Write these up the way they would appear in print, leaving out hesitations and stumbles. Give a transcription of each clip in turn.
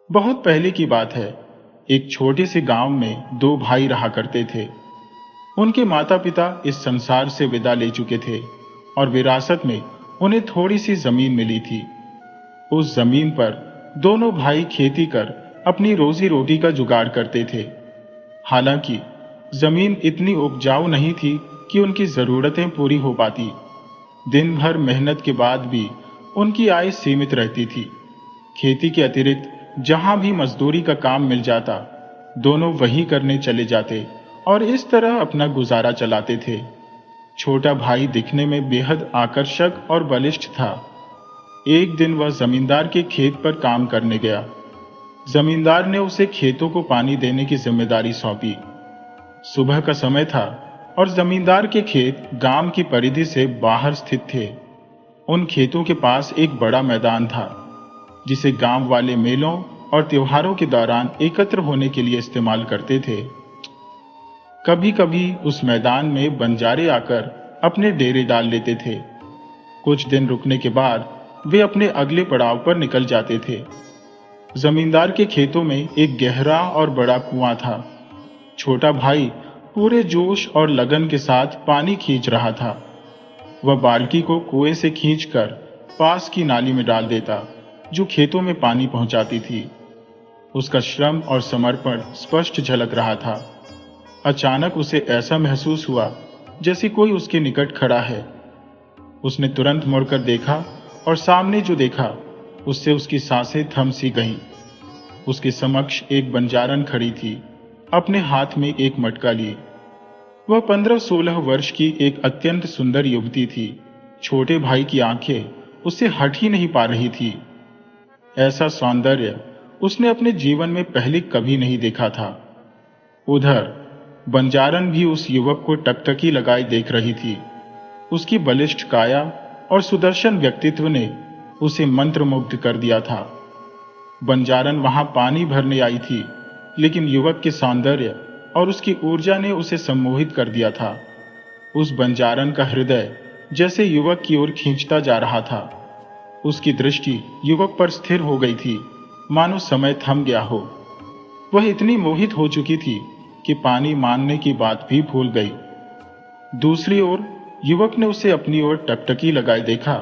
बहुत पहले की बात है। एक छोटे से गांव में दो भाई रहा करते थे। उनके माता पिता इस संसार से विदा ले चुके थे और विरासत में उन्हें थोड़ी सी जमीन मिली थी। उस जमीन पर दोनों भाई खेती कर अपनी रोजी रोटी का जुगाड़ करते थे। हालांकि जमीन इतनी उपजाऊ नहीं थी कि उनकी जरूरतें पूरी हो पाती। दिन भर मेहनत के बाद भी उनकी आय सीमित रहती थी। खेती के अतिरिक्त जहां भी मजदूरी का काम मिल जाता, दोनों वही करने चले जाते और इस तरह अपना गुजारा चलाते थे। छोटा भाई दिखने में बेहद आकर्षक और बलिष्ठ था। एक दिन वह जमींदार के खेत पर काम करने गया। जमींदार ने उसे खेतों को पानी देने की जिम्मेदारी सौंपी। सुबह का समय था और जमींदार के खेत गांव की परिधि से बाहर स्थित थे। उन खेतों के पास एक बड़ा मैदान था, जिसे गांव वाले मेलों और त्योहारों के दौरान एकत्र होने के लिए इस्तेमाल करते थे। कभी कभी उस मैदान में बंजारे आकर अपने डेरे डाल लेते थे। कुछ दिन रुकने के बाद वे अपने अगले पड़ाव पर निकल जाते थे। जमींदार के खेतों में एक गहरा और बड़ा कुआं था। छोटा भाई पूरे जोश और लगन के साथ पानी खींच रहा था। वह बाल्टी को कुएं से खींचकर पास की नाली में डाल देता, जो खेतों में पानी पहुंचाती थी। उसका श्रम और समर्पण स्पष्ट झलक रहा था। अचानक उसे ऐसा महसूस हुआ जैसे कोई उसके निकट खड़ा है। उसने तुरंत मुड़कर देखा और सामने जो देखा उससे उसकी सांसें थम सी गईं। उसके समक्ष एक बंजारन खड़ी थी, अपने हाथ में एक मटका लिए। वह 15-16 वर्ष की एक अत्यंत सुंदर युवती थी। छोटे भाई की आंखें उससे हट ही नहीं पा रही थी। ऐसा सौंदर्य उसने अपने जीवन में पहले कभी नहीं देखा था। उधर बंजारन भी उस युवक को टकटकी लगाए देख रही थी। उसकी बलिष्ठ काया और सुदर्शन व्यक्तित्व ने उसे मंत्रमुग्ध कर दिया था। बंजारन वहां पानी भरने आई थी, लेकिन युवक के सौंदर्य और उसकी ऊर्जा ने उसे सम्मोहित कर दिया था। उस बंजारन का हृदय जैसे युवक की ओर खींचता जा रहा था। उसकी दृष्टि युवक पर स्थिर हो गई थी, मानो समय थम गया हो। वह इतनी मोहित हो चुकी थी कि पानी मांगने की बात भी भूल गई। दूसरी ओर युवक ने उसे अपनी ओर टकटकी लगाए देखा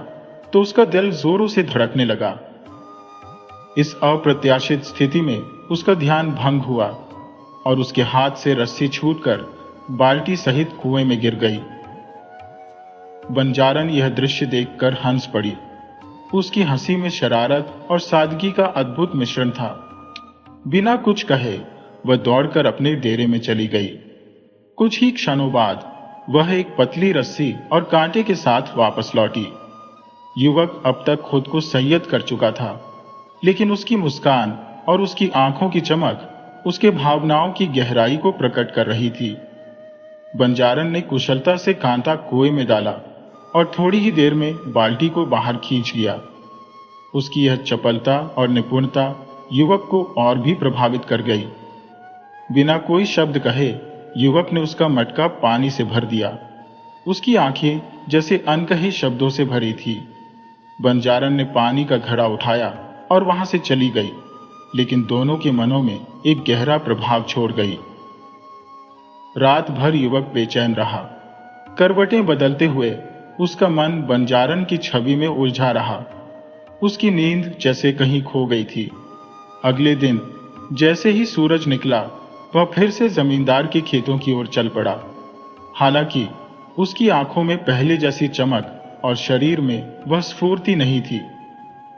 तो उसका दिल जोरों से धड़कने लगा। इस अप्रत्याशित स्थिति में उसका ध्यान भंग हुआ और उसके हाथ से रस्सी छूटकर बाल्टी सहित कुएं में गिर गई। बंजारन यह दृश्य देखकर हंस पड़ी। उसकी हंसी में शरारत और सादगी का अद्भुत मिश्रण था। बिना कुछ कहे वह दौड़कर अपने डेरे में चली गई। कुछ ही क्षणों बाद वह एक पतली रस्सी और कांटे के साथ वापस लौटी। युवक अब तक खुद को संयत कर चुका था, लेकिन उसकी मुस्कान और उसकी आंखों की चमक उसके भावनाओं की गहराई को प्रकट कर रही थी। बंजारन ने कुशलता से कांटा कुएं में डाला और थोड़ी ही देर में बाल्टी को बाहर खींच लिया। उसकी यह चपलता और निपुणता युवक को और भी प्रभावित कर गई। बिना कोई शब्द कहे युवक ने उसका मटका पानी से भर दिया। उसकी आंखें जैसे अनकहे शब्दों से भरी थी। बंजारन ने पानी का घड़ा उठाया और वहां से चली गई, लेकिन दोनों के मनों में एक गहरा प्रभाव छोड़ गई। रात भर युवक बेचैन रहा। करवटें बदलते हुए उसका मन बंजारन की छवि में उलझा रहा। उसकी नींद जैसे कहीं खो गई थी। अगले दिन जैसे ही सूरज निकला, वह फिर से जमींदार के खेतों की ओर चल पड़ा। हालांकि उसकी आंखों में पहले जैसी चमक और शरीर में वह स्फूर्ति नहीं थी।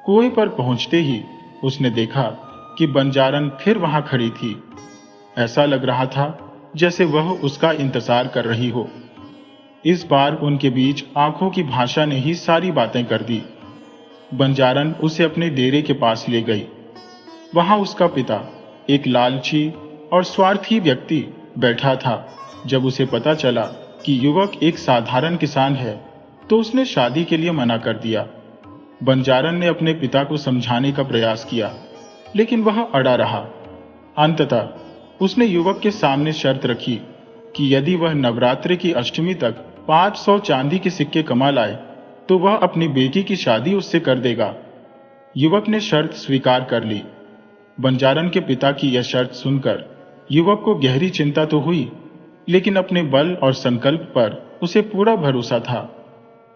कुएं पर पहुंचते ही उसने देखा कि बंजारन फिर वहां खड़ी थी। ऐसा लग रहा था जैसे वह उसका इंतजार कर रही हो। इस बार उनके बीच आंखों की भाषा ने ही सारी बातें कर दी। बंजारन उसे अपने डेरे के पास ले गई। वहां उसका पिता, एक लालची और स्वार्थी व्यक्ति, बैठा था। जब उसे पता चला कि युवक एक साधारण किसान है, तो उसने शादी के लिए मना कर दिया। बंजारन ने अपने पिता को समझाने का प्रयास किया, लेकिन वह अड़ा रहा। अंततः उसने युवक के सामने शर्त रखी कि यदि वह नवरात्रि की अष्टमी तक 500 चांदी के सिक्के कमा लाए, तो वह अपनी बेटी की शादी उससे कर देगा। युवक ने शर्त स्वीकार कर ली। बंजारन के पिता की यह शर्त सुनकर युवक को गहरी चिंता तो हुई, लेकिन अपने बल और संकल्प पर उसे पूरा भरोसा था।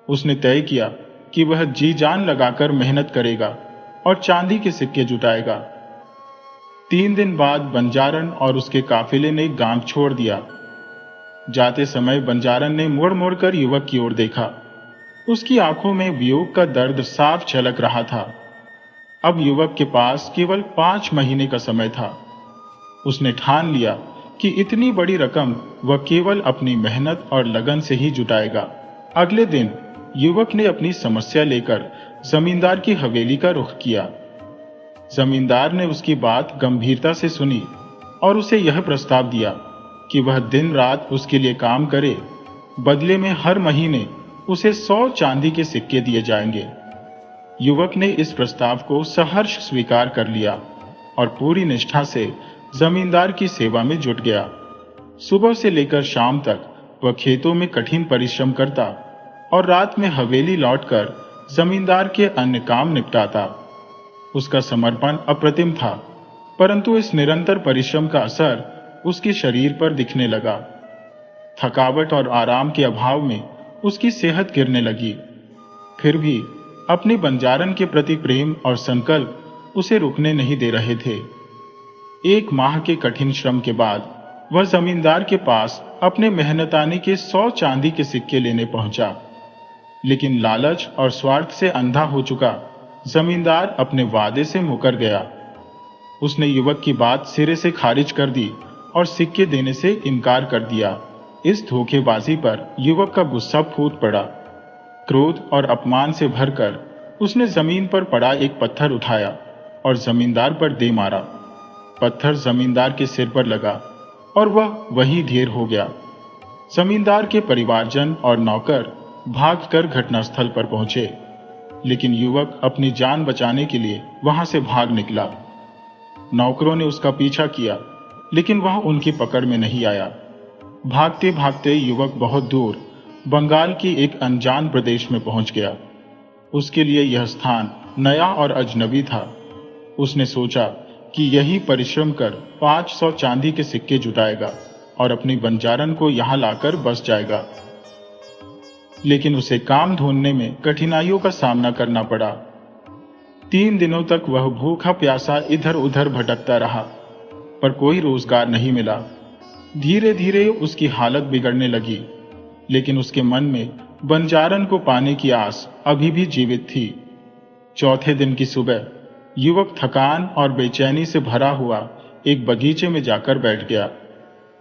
उसने तय किया कि वह जी जान लगाकर मेहनत करेगा और चांदी के सिक्के जुटाएगा। 3 दिन बाद बंजारन और उसके काफिले ने गांव छोड़ दिया। जाते समय बंजारन ने मुड़ मुड़ कर युवक की ओर देखा। उसकी आंखों में वियोग का दर्द साफ झलक रहा था। अब युवक के पास केवल 5 महीने का समय था। उसने ठान लिया कि इतनी बड़ी रकम वह केवल अपनी मेहनत और लगन से ही जुटाएगा। अगले दिन युवक ने अपनी समस्या लेकर जमींदार की हवेली का रुख किया। जमींदार ने उसकी बात गंभीरता से सुनी और उसे यह प्रस्ताव दिया कि वह दिन रात उसके लिए काम करे। बदले में हर महीने उसे 100 चांदी के सिक्के दिए जाएंगे। युवक ने इस प्रस्ताव को सहर्ष स्वीकार कर लिया और पूरी निष्ठा से जमींदार की सेवा में जुट गया। सुबह से लेकर शाम तक वह खेतों में कठिन परिश्रम करता और रात में हवेली लौटकर जमींदार के अन्य काम निपटाता। उसका समर्पण अप्रतिम था, परंतु इस निरंतर परिश्रम का असर उसके शरीर पर दिखने लगा। थकावट और आराम के अभाव में उसकी सेहत गिरने लगी। फिर भी अपने बंजारन के प्रति प्रेम और संकल्प उसे रुकने नहीं दे रहे थे। 1 माह के कठिन श्रम के बाद वह जमींदार के पास अपने मेहनताने के 100 चांदी के सिक्के लेने पहुंचा। लेकिन लालच और स्वार्थ से अंधा हो चुका जमींदार अपने वादे से मुकर गया। उसने युवक की बात सिरे से खारिज कर दी और सिक्के देने से इनकार कर दिया। इस धोखेबाजी पर युवक का गुस्सा फूट पड़ा। क्रोध और अपमान से भरकर उसने जमीन पर पड़ा एक पत्थर उठाया और जमींदार पर दे मारा। पत्थर जमींदार के सिर पर लगा और वह वहीं ढेर हो गया। जमींदार के परिवारजन और नौकर भागकर घटनास्थल पर पहुंचे, लेकिन युवक अपनी जान बचाने के लिए वहां से भाग निकला। नौकरों ने उसका पीछा किया, लेकिन वह उनकी पकड़ में नहीं आया। भागते भागते युवक बहुत दूर बंगाल की एक अनजान प्रदेश में पहुंच गया। उसके लिए यह स्थान नया और अजनबी था। उसने सोचा कि यही परिश्रम कर 500 चांदी के सिक्के जुटाएगा और अपनी बंजारन को यहां लाकर बस जाएगा। लेकिन उसे काम ढूंढने में कठिनाइयों का सामना करना पड़ा। 3 दिनों तक वह भूखा प्यासा इधर उधर भटकता रहा, पर कोई रोजगार नहीं मिला। धीरे धीरे उसकी हालत बिगड़ने लगी, लेकिन उसके मन में बंजारन को पाने की आस अभी भी जीवित थी। चौथे दिन की सुबह युवक थकान और बेचैनी से भरा हुआ एक बगीचे में जाकर बैठ गया।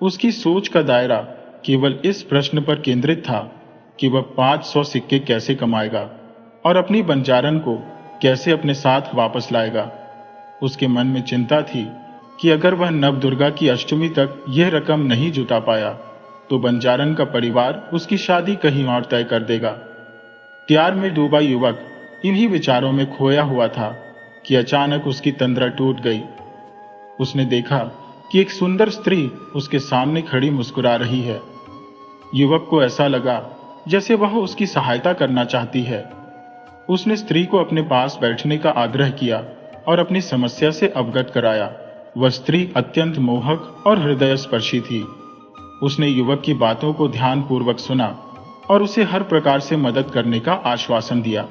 उसकी सोच का दायरा केवल इस प्रश्न पर केंद्रित था कि वह 500 सिक्के कैसे कमाएगा और अपनी बंजारन को कैसे अपने साथ वापस लाएगा। उसके मन में चिंता थी कि अगर वह नवदुर्गा की अष्टमी तक यह रकम नहीं जुटा पाया तो बंजारन का परिवार उसकी शादी कहीं और तय कर देगा। प्यार में डूबा युवक इन्हीं विचारों में खोया हुआ था कि अचानक उसकी तंद्रा टूट गई। उसने देखा कि एक सुंदर स्त्री उसके सामने खड़ी मुस्कुरा रही है। युवक को ऐसा लगा जैसे वह उसकी सहायता करना चाहती है। उसने स्त्री को अपने पास बैठने का आग्रह किया और अपनी समस्या से अवगत कराया। वह स्त्री अत्यंत मोहक और हृदयस्पर्शी थी। उसने युवक की बातों को ध्यानपूर्वक सुना और उसे हर प्रकार से मदद करने का आश्वासन दिया।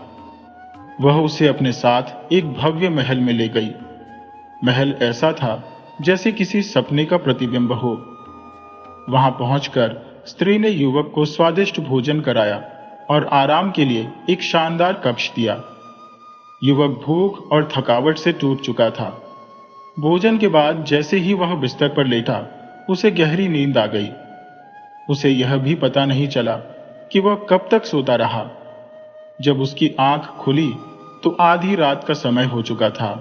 वह उसे अपने साथ एक भव्य महल में ले गई। महल ऐसा था जैसे किसी सपने का प्रतिबिंब हो। वहां पहुंचकर स्त्री ने युवक को स्वादिष्ट भोजन कराया और आराम के लिए एक शानदार कक्ष दिया। युवक भूख और थकावट से टूट चुका था। भोजन के बाद जैसे ही वह बिस्तर पर लेटा, उसे गहरी नींद आ गई। उसे यह भी पता नहीं चला कि वह कब तक सोता रहा। जब उसकी आंख खुली तो आधी रात का समय हो चुका था।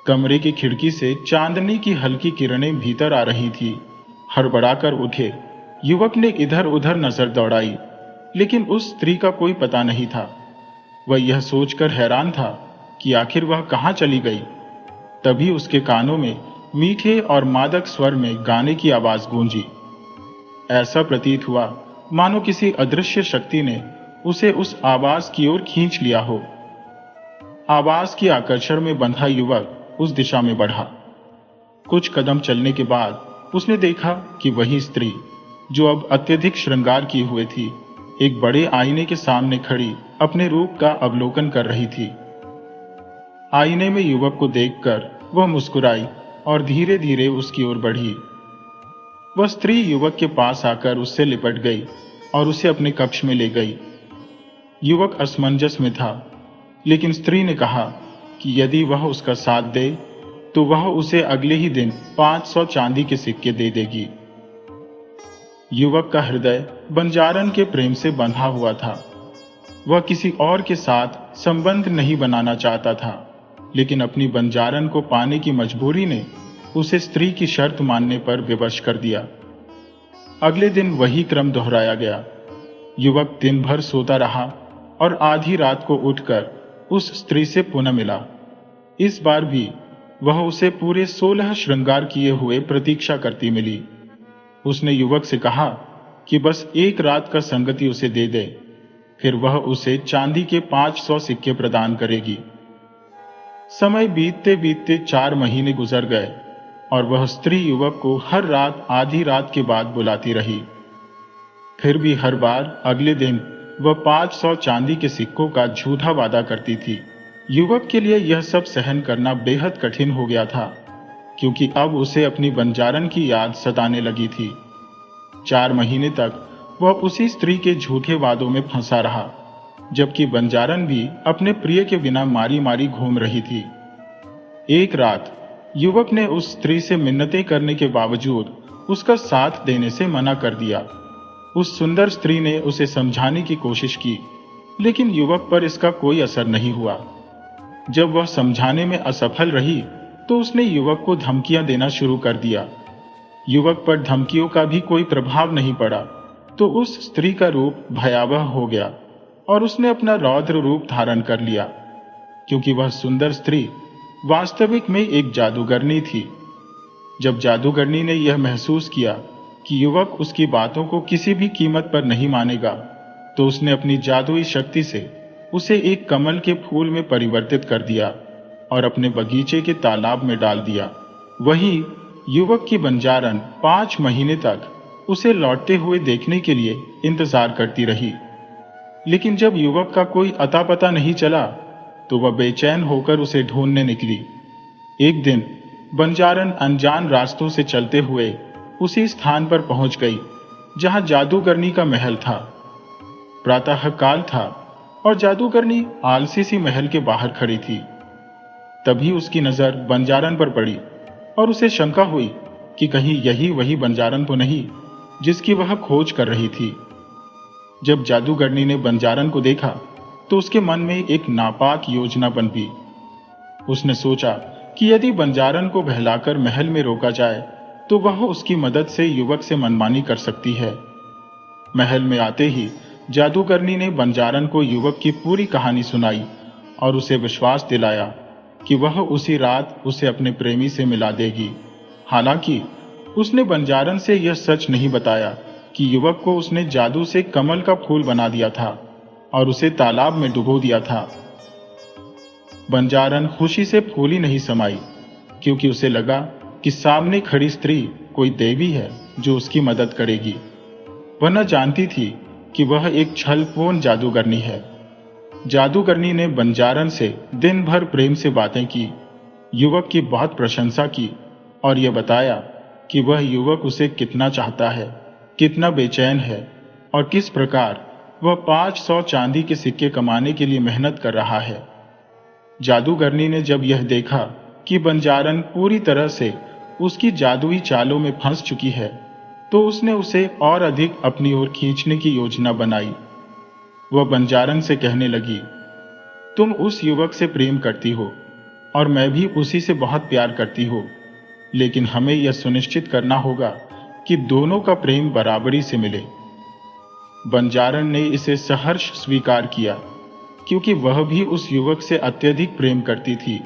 कमरे की खिड़की से चांदनी की हल्की किरणें भीतर आ रही थी। हड़बड़ाकर उठे युवक ने इधर उधर नजर दौड़ाई, लेकिन उस स्त्री का कोई पता नहीं था। वह यह सोचकर हैरान था कि आखिर वह कहां चली गई। तभी उसके कानों में मीठे और मादक स्वर में गाने की आवाज गूंजी। ऐसा प्रतीत हुआ मानो किसी अदृश्य शक्ति ने उसे उस आवाज की ओर खींच लिया हो। आवाज की आकर्षण में बंधा युवक उस दिशा में बढ़ा। कुछ कदम चलने के बाद उसने देखा कि वही स्त्री, जो अब अत्यधिक श्रृंगार किए हुए थी, एक बड़े आईने के सामने खड़ी अपने रूप का अवलोकन कर रही थी। आईने में युवक को देखकर वह मुस्कुराई और धीरे धीरे उसकी ओर बढ़ी। वह स्त्री युवक के पास आकर उससे लिपट गई और उसे अपने कक्ष में ले गई। युवक असमंजस में था, लेकिन स्त्री ने कहा कि यदि वह उसका साथ दे तो वह उसे अगले ही दिन 500 चांदी के सिक्के दे देगी। युवक का हृदय बंजारन के प्रेम से बंधा हुआ था। वह किसी और के साथ संबंध नहीं बनाना चाहता था, लेकिन अपनी बंजारन को पाने की मजबूरी ने उसे स्त्री की शर्त मानने पर विवश कर दिया। अगले दिन वही क्रम दोहराया गया। युवक दिन भर सोता रहा और आधी रात को उठकर उस स्त्री से पुनः मिला। इस बार भी वह उसे पूरे 16 श्रृंगार किए हुए प्रतीक्षा करती मिली। उसने युवक से कहा कि बस एक रात का संगति उसे दे दे, फिर वह उसे चांदी के 500 सिक्के प्रदान करेगी। समय बीतते बीतते 4 महीने गुजर गए और वह स्त्री युवक को हर रात आधी रात के बाद बुलाती रही। फिर भी हर बार अगले दिन वह 500 चांदी के सिक्कों का झूठा वादा करती थी। युवक के लिए यह सब सहन करना बेहद कठिन हो गया था, क्योंकि अब उसे अपनी बंजारन की याद सताने लगी थी। 4 महीने तक वह उसी स्त्री के झूठे वादों में फंसा रहा, जबकि बंजारन भी अपने प्रिय के बिना मारी मारी घूम रही थी। एक रात युवक ने उस स्त्री से मिन्नतें करने के बावजूद उसका साथ देने से मना कर दिया। उस सुंदर स्त्री ने उसे समझाने की कोशिश की, लेकिन युवक पर इसका कोई असर नहीं हुआ। जब वह समझाने में असफल रही तो उसने युवक को धमकियां देना शुरू कर दिया। युवक पर धमकियों का भी कोई प्रभाव नहीं पड़ा तो उस स्त्री का रूप भयावह हो गया और उसने अपना रौद्र रूप धारण कर लिया, क्योंकि वह सुंदर स्त्री वास्तविक में एक जादूगरनी थी। जब जादूगरनी ने यह महसूस किया कि युवक उसकी बातों को किसी भी कीमत पर नहीं मानेगा, तो उसने अपनी जादुई शक्ति से उसे एक कमल के फूल में परिवर्तित कर दिया और अपने बगीचे के तालाब में डाल दिया। वहीं युवक की बंजारन 5 महीने तक उसे लौटते हुए देखने के लिए इंतजार करती रही, लेकिन जब युवक का कोई अता पता नहीं चला तो वह बेचैन होकर उसे ढूंढने निकली। एक दिन बंजारन अनजान रास्तों से चलते हुए उसी स्थान पर पहुंच गई जहां जादूगरनी का महल था। प्रातः काल था और जादूगरनी आलसी सी महल के बाहर खड़ी थी। तभी उसकी नजर बंजारन पर पड़ी और उसे शंका हुई कि कहीं यही वही बंजारन तो नहीं जिसकी वह खोज कर रही थी। जब जादूगरनी ने बंजारन को देखा तो उसके मन में एक नापाक योजना बन गई। उसने सोचा कि यदि बंजारन को बहलाकर महल में रोका जाए तो वह उसकी मदद से युवक से मनमानी कर सकती है। महल में आते ही जादूगरनी ने बंजारन को युवक की पूरी कहानी सुनाई और उसे विश्वास दिलाया कि वह उसी रात उसे अपने प्रेमी से मिला देगी। हालांकि उसने बंजारन से यह सच नहीं बताया कि युवक को उसने जादू से कमल का फूल बना दिया था और उसे तालाब में डुबो दिया था। बंजारन खुशी से फूली नहीं समाई, क्योंकि उसे लगा कि सामने खड़ी स्त्री कोई देवी है जो उसकी मदद करेगी। वह न जानती थी कि वह एक छलपूर्ण जादूगरनी है। जादूगरनी ने बंजारन से दिन भर प्रेम से बातें की, युवक की बहुत प्रशंसा की और यह बताया कि वह युवक उसे कितना चाहता है, कितना बेचैन है और किस प्रकार वह 500 चांदी के सिक्के कमाने के लिए मेहनत कर रहा है। जादूगरनी ने जब यह देखा कि बंजारन पूरी तरह से उसकी जादुई चालों में फंस चुकी है, तो उसने उसे और अधिक अपनी ओर खींचने की योजना बनाई। वह बंजारन से कहने लगी, तुम उस युवक से प्रेम करती हो और मैं भी उसी से बहुत प्यार करती हूँ, लेकिन हमें यह सुनिश्चित करना होगा कि दोनों का प्रेम बराबरी से मिले। बंजारन ने इसे सहर्ष स्वीकार किया, क्योंकि वह भी उस युवक से अत्यधिक प्रेम करती थी।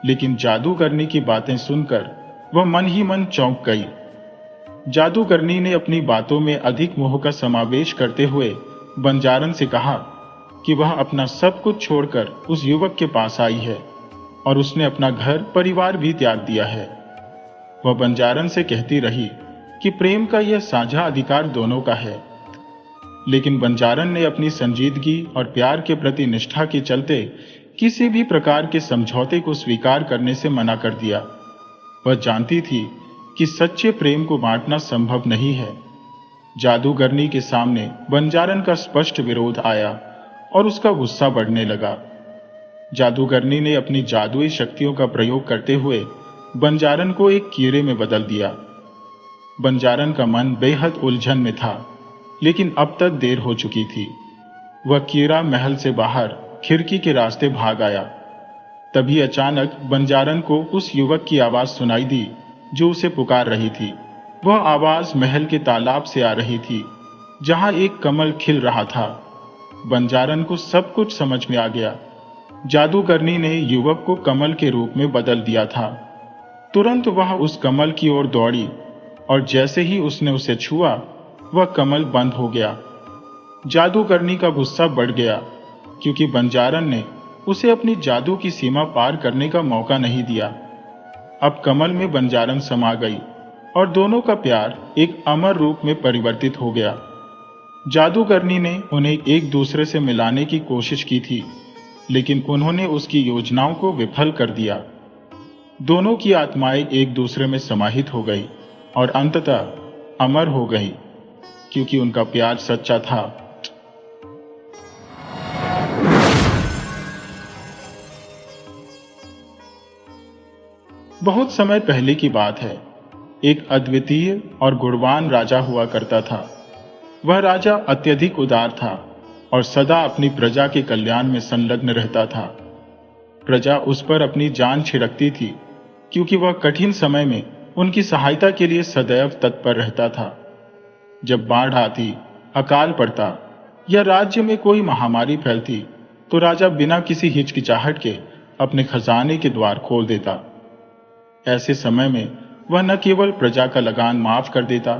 लेकिन जादूगरनी की बातें सुनकर वह मन ही मन चौंक गई। जादूगरनी ने अपनी बातों में अधिक मोह का समावेश करते हुए बंजारन से कहा कि वह अपना सब कुछ छोड़कर उस युवक के पास आई है और उसने अपना घर परिवार भी त्याग दिया है। वह बंजारन से कहती रही कि प्रेम का यह साझा अधिकार दोनों का है, लेकिन बंजारन ने अपनी संजीदगी और प्यार के प्रति निष्ठा के चलते किसी भी प्रकार के समझौते को स्वीकार करने से मना कर दिया। वह जानती थी कि सच्चे प्रेम को बांटना संभव नहीं है। जादूगरनी के सामने बंजारन का स्पष्ट विरोध आया और उसका गुस्सा बढ़ने लगा। जादूगरनी ने अपनी जादुई शक्तियों का प्रयोग करते हुए बंजारन को एक कीड़े में बदल दिया। बंजारन का मन बेहद उलझन में था, लेकिन अब तक देर हो चुकी थी। वह कीड़ा महल से बाहर खिड़की के रास्ते भाग आया। तभी अचानक बंजारन को उस युवक की आवाज सुनाई दी जो उसे पुकार रही थी। वह आवाज महल के तालाब से आ रही थी, जहां एक कमल खिल रहा था। बंजारन को सब कुछ समझ में आ गया। जादूगरनी ने युवक को कमल के रूप में बदल दिया था। तुरंत वह उस कमल की ओर दौड़ी और जैसे ही उसने उसे छुआ, वह कमल बंद हो गया। जादूगरनी का गुस्सा बढ़ गया, क्योंकि बंजारन ने उसे अपनी जादू की सीमा पार करने का मौका नहीं दिया। अब कमल में बंजारन समा गई और दोनों का प्यार एक अमर रूप में परिवर्तित हो गया। जादूगरनी ने उन्हें एक दूसरे से मिलाने की कोशिश की थी, लेकिन उन्होंने उसकी योजनाओं को विफल कर दिया। दोनों की आत्माएं एक दूसरे में समाहित हो गई और अंततः अमर हो गई, क्योंकि उनका प्यार सच्चा था। बहुत समय पहले की बात है। एक अद्वितीय और गुणवान राजा हुआ करता था। वह राजा अत्यधिक उदार था और सदा अपनी प्रजा के कल्याण में संलग्न रहता था। प्रजा उस पर अपनी जान छिड़कती थी, क्योंकि वह कठिन समय में उनकी सहायता के लिए सदैव तत्पर रहता था। जब बाढ़ आती, अकाल पड़ता या राज्य में कोई महामारी फैलती, तो राजा बिना किसी हिचकिचाहट के अपने खजाने के द्वार खोल देता। ऐसे समय में वह न केवल प्रजा का लगान माफ कर देता,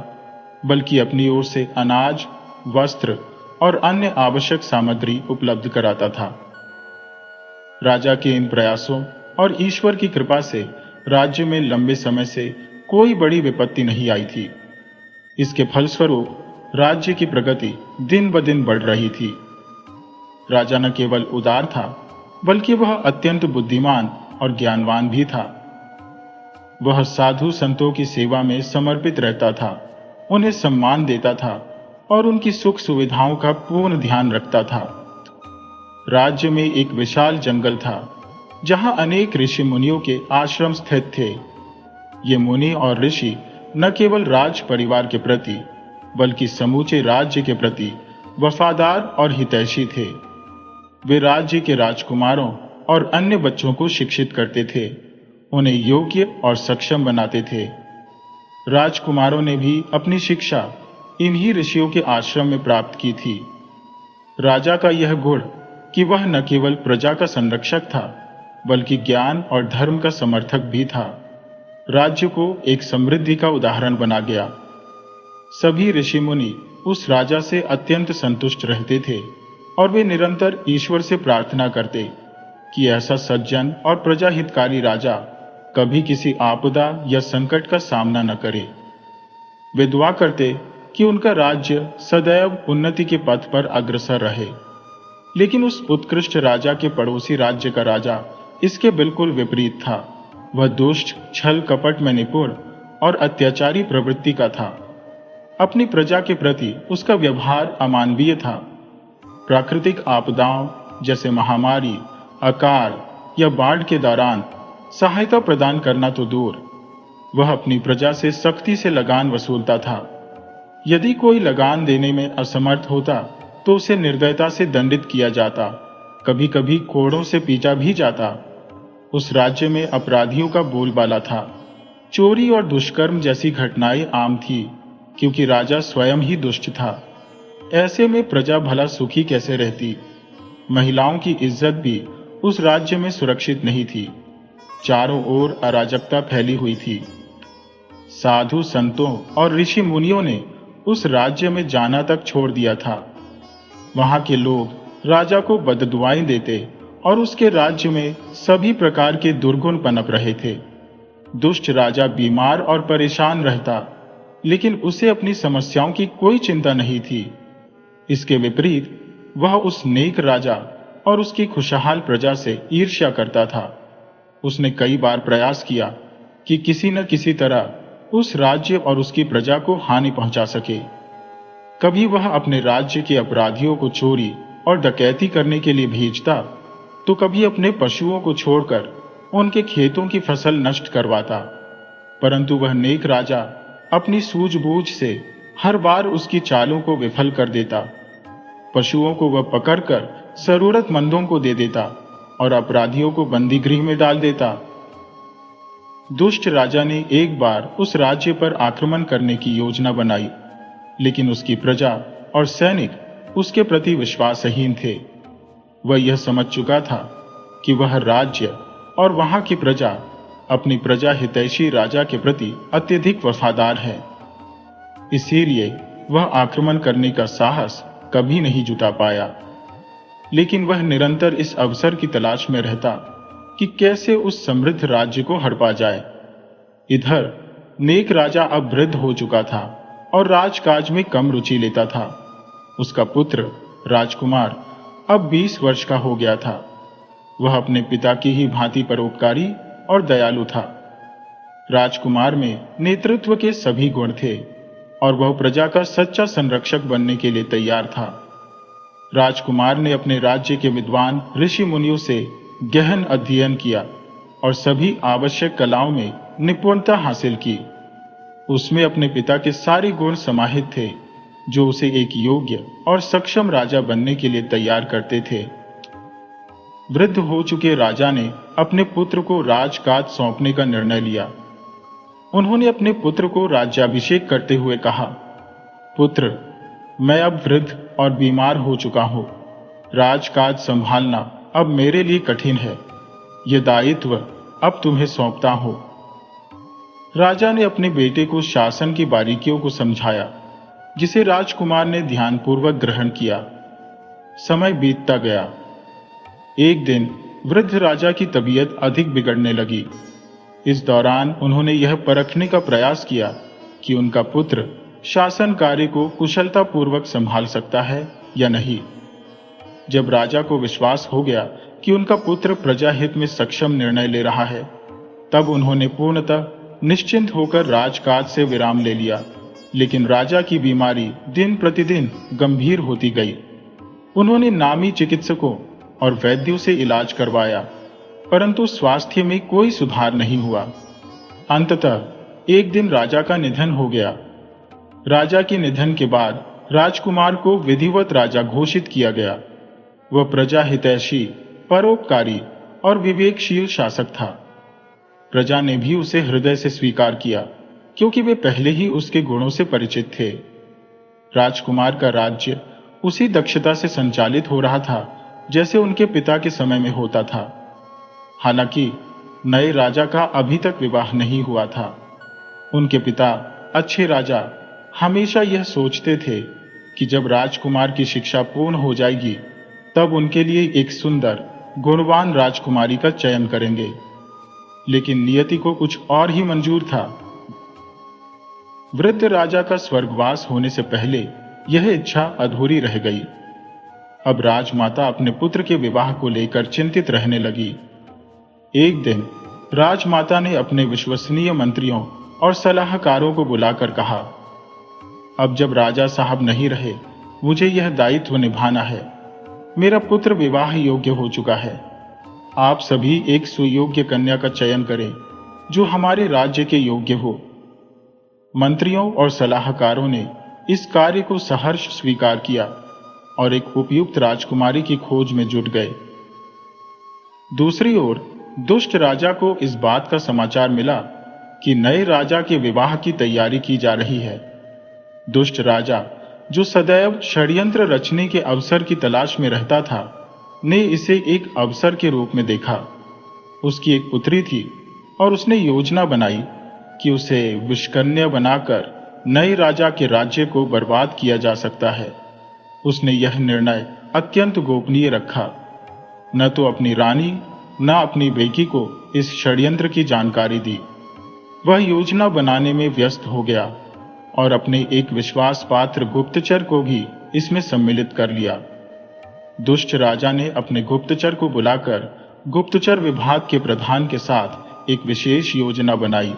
बल्कि अपनी ओर से अनाज, वस्त्र और अन्य आवश्यक सामग्री उपलब्ध कराता था। राजा के इन प्रयासों और ईश्वर की कृपा से राज्य में लंबे समय से कोई बड़ी विपत्ति नहीं आई थी। इसके फलस्वरूप राज्य की प्रगति दिन ब दिन बढ़ रही थी। राजा न केवल उदार था, बल्कि वह अत्यंत बुद्धिमान और ज्ञानवान भी था। वह साधु संतों की सेवा में समर्पित रहता था, उन्हें सम्मान देता था और उनकी सुख सुविधाओं का पूर्ण ध्यान रखता था। राज्य में एक विशाल जंगल था, जहां अनेक ऋषि मुनियों के आश्रम स्थित थे। ये मुनि और ऋषि न केवल राज परिवार के प्रति, बल्कि समूचे राज्य के प्रति वफादार और हितैषी थे। वे राज्य के राजकुमारों और अन्य बच्चों को शिक्षित करते थे, उन्हें योग्य और सक्षम बनाते थे। राजकुमारों ने भी अपनी शिक्षा इन्हीं ऋषियों के आश्रम में प्राप्त की थी। राजा का यह गुण कि वह न केवल प्रजा का संरक्षक था, बल्कि ज्ञान और धर्म का समर्थक भी था, राज्य को एक समृद्धि का उदाहरण बना गया। सभी ऋषि मुनि उस राजा से अत्यंत संतुष्ट रहते थे और वे निरंतर ईश्वर से प्रार्थना करते कि ऐसा सज्जन और प्रजा हितकारी राजा कभी किसी आपदा या संकट का सामना न करे। वे दुआ करते कि उनका राज्य सदैव उन्नति के पथ पर अग्रसर रहे। लेकिन उस उत्कृष्ट राजा के पड़ोसी राज्य का राजा इसके बिल्कुल विपरीत था। वह दुष्ट, छल कपट में निपुण और अत्याचारी प्रवृत्ति का था। अपनी प्रजा के प्रति उसका व्यवहार अमानवीय था। प्राकृतिक आपदाओं जैसे महामारी, अकाल या बाढ़ के दौरान सहायता प्रदान करना तो दूर, वह अपनी प्रजा से सख्ती से लगान वसूलता था। यदि कोई लगान देने में असमर्थ होता तो उसे निर्दयता से दंडित किया जाता, कभी कभी कोड़ों से पीटा भी जाता। उस राज्य में अपराधियों का बोलबाला था। चोरी और दुष्कर्म जैसी घटनाएं आम थी, क्योंकि राजा स्वयं ही दुष्ट था। ऐसे में प्रजा भला सुखी कैसे रहती? महिलाओं की इज्जत भी उस राज्य में सुरक्षित नहीं थी। चारों ओर अराजकता फैली हुई थी। साधु संतों और ऋषि मुनियों ने उस राज्य में जाना तक छोड़ दिया था। वहां के लोग राजा को बददुआएं देते और उसके राज्य में सभी प्रकार के दुर्गुण पनप रहे थे। दुष्ट राजा बीमार और परेशान रहता, लेकिन उसे अपनी समस्याओं की कोई चिंता नहीं थी। इसके विपरीत वह उस नेक राजा और उसकी खुशहाल प्रजा से ईर्ष्या करता था। उसने कई बार प्रयास किया कि किसी न किसी तरह उस राज्य और उसकी प्रजा को हानि पहुंचा सके। कभी वह अपने राज्य के अपराधियों को चोरी और डकैती करने के लिए भेजता, तो कभी अपने पशुओं को छोड़कर उनके खेतों की फसल नष्ट करवाता। परंतु वह नेक राजा अपनी सूझबूझ से हर बार उसकी चालों को विफल कर देता। पशुओं को वह पकड़कर जरूरतमंदों को दे देता और अपराधियों को बंदी गृह में डाल देता। दुष्ट राजा ने एक बार उस राज्य पर आक्रमण करने की योजना बनाई, लेकिन उसकी प्रजा और सैनिक उसके प्रति विश्वासहीन थे। वह यह समझ चुका था कि वह राज्य और वहां की प्रजा अपनी प्रजा हितैषी राजा के प्रति अत्यधिक वफादार है। इसीलिए वह आक्रमण करने का साहस कभी नहीं जुटा पाया। लेकिन वह निरंतर इस अवसर की तलाश में रहता कि कैसे उस समृद्ध राज्य को हड़पा जाए। इधर नेक राजा अब वृद्ध हो चुका था और राजकाज में कम रुचि लेता था। उसका पुत्र राजकुमार अब 20 वर्ष का हो गया था। वह अपने पिता की ही भांति परोपकारी और दयालु था। राजकुमार में नेतृत्व के सभी गुण थे और वह प्रजा का सच्चा संरक्षक बनने के लिए तैयार था। राजकुमार ने अपने राज्य के विद्वान ऋषि मुनियों से गहन अध्ययन किया और सभी आवश्यक कलाओं में निपुणता हासिल की। उसमें अपने पिता के सारे गुण समाहित थे, जो उसे एक योग्य और सक्षम राजा बनने के लिए तैयार करते थे। वृद्ध हो चुके राजा ने अपने पुत्र को राजकाज सौंपने का निर्णय लिया। उन्होंने अपने पुत्र को राज्याभिषेक करते हुए कहा, पुत्र, मैं अब वृद्ध और बीमार हो चुका हूं। राजकाज संभालना अब मेरे लिए कठिन है। यह दायित्व अब तुम्हें सौंपता हूं। राजा ने अपने बेटे को शासन की बारीकियों को समझाया, जिसे राजकुमार ने ध्यानपूर्वक ग्रहण किया। समय बीतता गया। एक दिन वृद्ध राजा की तबीयत अधिक बिगड़ने लगी। इस दौरान उन्होंने यह परखने का प्रयास किया कि उनका पुत्र शासन कार्य को कुशलतापूर्वक संभाल सकता है या नहीं। जब राजा को विश्वास हो गया कि उनका पुत्र प्रजाहित में सक्षम निर्णय ले रहा है, तब उन्होंने पूर्णतः निश्चिंत होकर राजकाज से विराम ले लिया। लेकिन राजा की बीमारी दिन प्रतिदिन गंभीर होती गई। उन्होंने नामी चिकित्सकों और वैद्यों से इलाज करवाया, परंतु स्वास्थ्य में कोई सुधार नहीं हुआ। अंततः एक दिन राजा का निधन हो गया। राजा के निधन के बाद राजकुमार को विधिवत राजा घोषित किया गया। वह प्रजा हितैषी, परोपकारी और विवेकशील शासक था। प्रजा ने भी उसे हृदय से स्वीकार किया, क्योंकि वे पहले ही उसके गुणों से परिचित थे। राजकुमार का राज्य उसी दक्षता से संचालित हो रहा था जैसे उनके पिता के समय में होता था। हालांकि नए राजा का अभी तक विवाह नहीं हुआ था। उनके पिता अच्छे राजा हमेशा यह सोचते थे कि जब राजकुमार की शिक्षा पूर्ण हो जाएगी, तब उनके लिए एक सुंदर, गुणवान राजकुमारी का चयन करेंगे। लेकिन नियति को कुछ और ही मंजूर था। वृद्ध राजा का स्वर्गवास होने से पहले यह इच्छा अधूरी रह गई। अब राजमाता अपने पुत्र के विवाह को लेकर चिंतित रहने लगी। एक दिन राजमाता ने अपने विश्वसनीय मंत्रियों और सलाहकारों को बुलाकर कहा, अब जब राजा साहब नहीं रहे, मुझे यह दायित्व निभाना है। मेरा पुत्र विवाह योग्य हो चुका है। आप सभी एक सुयोग्य कन्या का चयन करें, जो हमारे राज्य के योग्य हो। मंत्रियों और सलाहकारों ने इस कार्य को सहर्ष स्वीकार किया और एक उपयुक्त राजकुमारी की खोज में जुट गए। दूसरी ओर दुष्ट राजा को इस बात का समाचार मिला कि नए राजा के विवाह की तैयारी की जा रही है। दुष्ट राजा, जो सदैव षड्यंत्र रचने के अवसर की तलाश में रहता था, ने इसे एक अवसर के रूप में देखा। उसकी एक पुत्री थी और उसने योजना बनाई कि उसे विषकन्या बनाकर नए राजा के राज्य को बर्बाद किया जा सकता है। उसने यह निर्णय अत्यंत गोपनीय रखा। न तो अपनी रानी, न अपनी बेटी को इस षड्यंत्र की जानकारी दी। वह योजना बनाने में व्यस्त हो गया और अपने एक विश्वास पात्र गुप्तचर को भी इसमें सम्मिलित कर लिया। दुष्ट राजा ने अपने गुप्तचर को बुलाकर गुप्तचर विभाग के प्रधान के साथ एक विशेष योजना बनाई।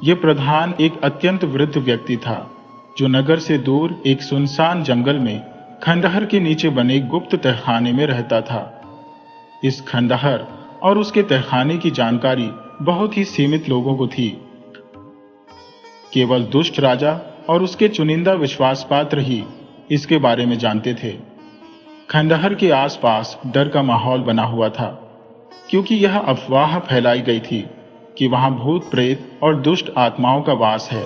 यह प्रधान एक अत्यंत वृद्ध व्यक्ति था, जो नगर से दूर एक सुनसान जंगल में खंडहर के नीचे बने गुप्त तहखाने में रहता था। इस खंडहर और उसके तहखाने की जानकारी बहुत ही सीमित लोगों को थी। केवल दुष्ट राजा और उसके चुनिंदा विश्वास पात्र ही इसके बारे में जानते थे। खंडहर के आसपास डर का माहौल बना हुआ था, क्योंकि यह अफवाह फैलाई गई थी कि वहां भूत प्रेत और दुष्ट आत्माओं का वास है।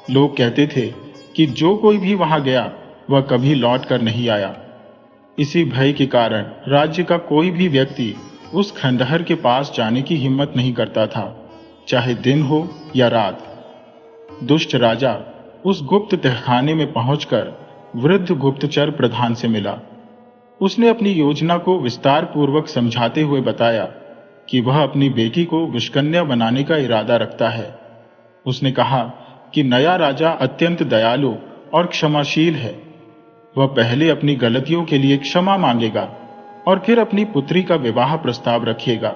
लोग कहते थे कि जो कोई भी वहां गया वह कभी लौट कर नहीं आया। इसी भय के कारण राज्य का कोई भी व्यक्ति उस खंडहर के पास जाने की हिम्मत नहीं करता था, चाहे दिन हो या रात। दुष्ट राजा उस गुप्त तहखाने में पहुंचकर वृद्ध गुप्तचर प्रधान से मिला। उसने अपनी योजना को विस्तार पूर्वक समझाते हुए बताया कि वह अपनी बेटी को विषकन्या बनाने का इरादा रखता है। उसने कहा कि नया राजा अत्यंत दयालु और क्षमाशील है। वह पहले अपनी गलतियों के लिए क्षमा मांगेगा और फिर अपनी पुत्री का विवाह प्रस्ताव रखेगा।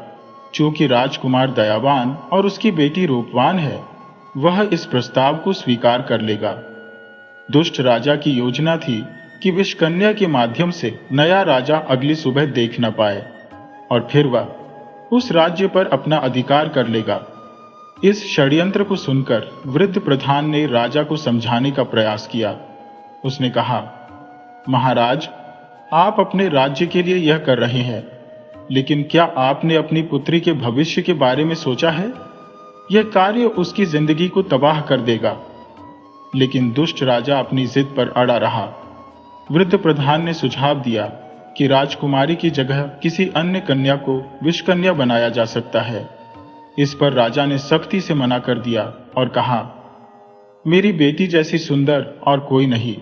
चूंकि राजकुमार दयावान और उसकी बेटी रूपवान है, वह इस प्रस्ताव को स्वीकार कर लेगा। दुष्ट राजा की योजना थी कि विषकन्या के माध्यम से नया राजा अगली सुबह देख न पाए और फिर वह उस राज्य पर अपना अधिकार कर लेगा। इस षड्यंत्र को सुनकर वृद्ध प्रधान ने राजा को समझाने का प्रयास किया। उसने कहा, महाराज, आप अपने राज्य के लिए यह कर रहे हैं, लेकिन क्या आपने अपनी पुत्री के भविष्य के बारे में सोचा है? यह कार्य उसकी जिंदगी को तबाह कर देगा। लेकिन दुष्ट राजा अपनी जिद पर अड़ा रहा। वृद्ध प्रधान ने सुझाव दिया कि राजकुमारी की जगह किसी अन्य कन्या को विषकन्या बनाया जा सकता है। इस पर राजा ने सख्ती से मना कर दिया और कहा, मेरी बेटी जैसी सुंदर और कोई नहीं,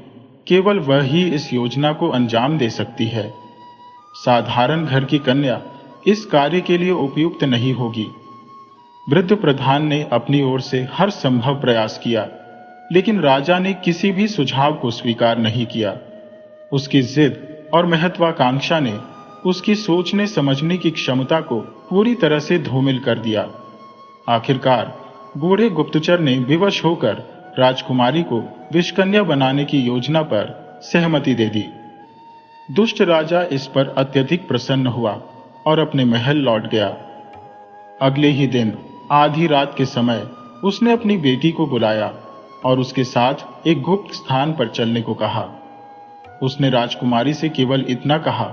केवल वह ही इस योजना को अंजाम दे सकती है। साधारण घर की कन्या इस कार्य के लिए उपयुक्त नहीं होगी। वृद्ध प्रधान ने अपनी ओर से हर संभव प्रयास किया, लेकिन राजा ने किसी भी सुझाव को स्वीकार नहीं किया। उसकी जिद और महत्वाकांक्षा ने उसकी सोचने समझने की क्षमता को पूरी तरह से धूमिल कर दिया। आखिरकार बूढ़े गुप्तचर ने विवश होकर राजकुमारी को विषकन्या बनाने की योजना पर सहमति दे दी। दुष्ट राजा इस पर अत्यधिक प्रसन्न हुआ और अपने महल लौट गया। अगले ही दिन आधी रात के समय उसने अपनी बेटी को बुलाया और उसके साथ एक गुप्त स्थान पर चलने को कहा। उसने राजकुमारी से केवल इतना कहा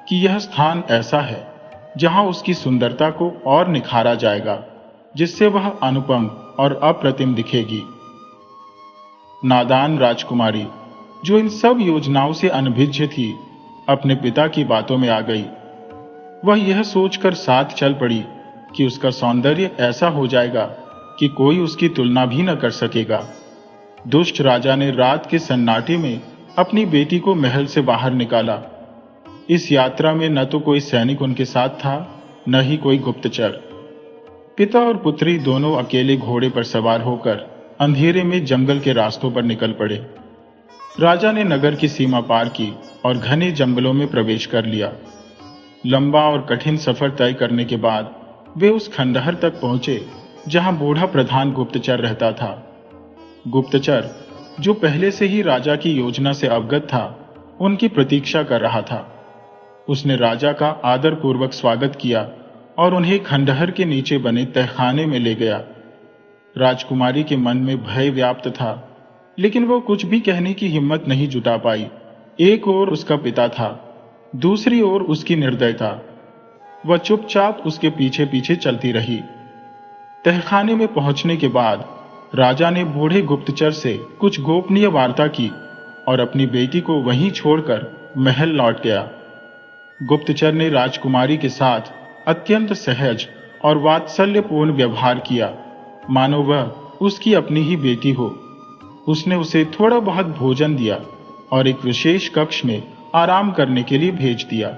कि यह स्थान ऐसा है जहां उसकी सुंदरता को और निखारा जाएगा, जिससे वह अनुपम और अप्रतिम दिखेगी। नादान राजकुमारी, जो इन सब योजनाओं से अनभिज्ञ थी, अपने पिता की बातों में आ गई। वह यह सोचकर साथ चल पड़ी कि उसका सौंदर्य ऐसा हो जाएगा कि कोई उसकी तुलना भी न कर सकेगा। दुष्ट राजा ने रात के सन्नाटे में अपनी बेटी को महल से बाहर निकाला। इस यात्रा में न तो कोई सैनिक उनके साथ था, न ही कोई गुप्तचर। पिता और पुत्री दोनों अकेले घोड़े पर सवार होकर अंधेरे में जंगल के रास्तों पर निकल पड़े। राजा ने नगर की सीमा पार की और घने जंगलों में प्रवेश कर लिया। लंबा और कठिन सफर तय करने के बाद वे उस खंडहर तक पहुंचे जहां बूढ़ा प्रधान गुप्तचर रहता था। गुप्तचर, जो पहले से ही राजा की योजना से अवगत था, उनकी प्रतीक्षा कर रहा था। उसने राजा का आदरपूर्वक स्वागत किया और उन्हें खंडहर के नीचे बने तहखाने में ले गया। राजकुमारी के मन में भय व्याप्त था, लेकिन वो कुछ भी कहने की हिम्मत नहीं जुटा पाई। एक ओर उसका पिता था, दूसरी ओर उसकी निर्दयता। वह चुपचाप उसके पीछे पीछे चलती रही। तहखाने में पहुंचने के बाद राजा ने बूढ़े गुप्तचर से कुछ गोपनीय वार्ता की और अपनी बेटी को वहीं छोड़कर महल लौट गया। गुप्तचर ने राजकुमारी के साथ अत्यंत सहज और वात्सल्यपूर्ण व्यवहार किया, मानो वह उसकी अपनी ही बेटी हो। उसने उसे थोड़ा बहुत भोजन दिया और एक विशेष कक्ष में आराम करने के लिए भेज दिया।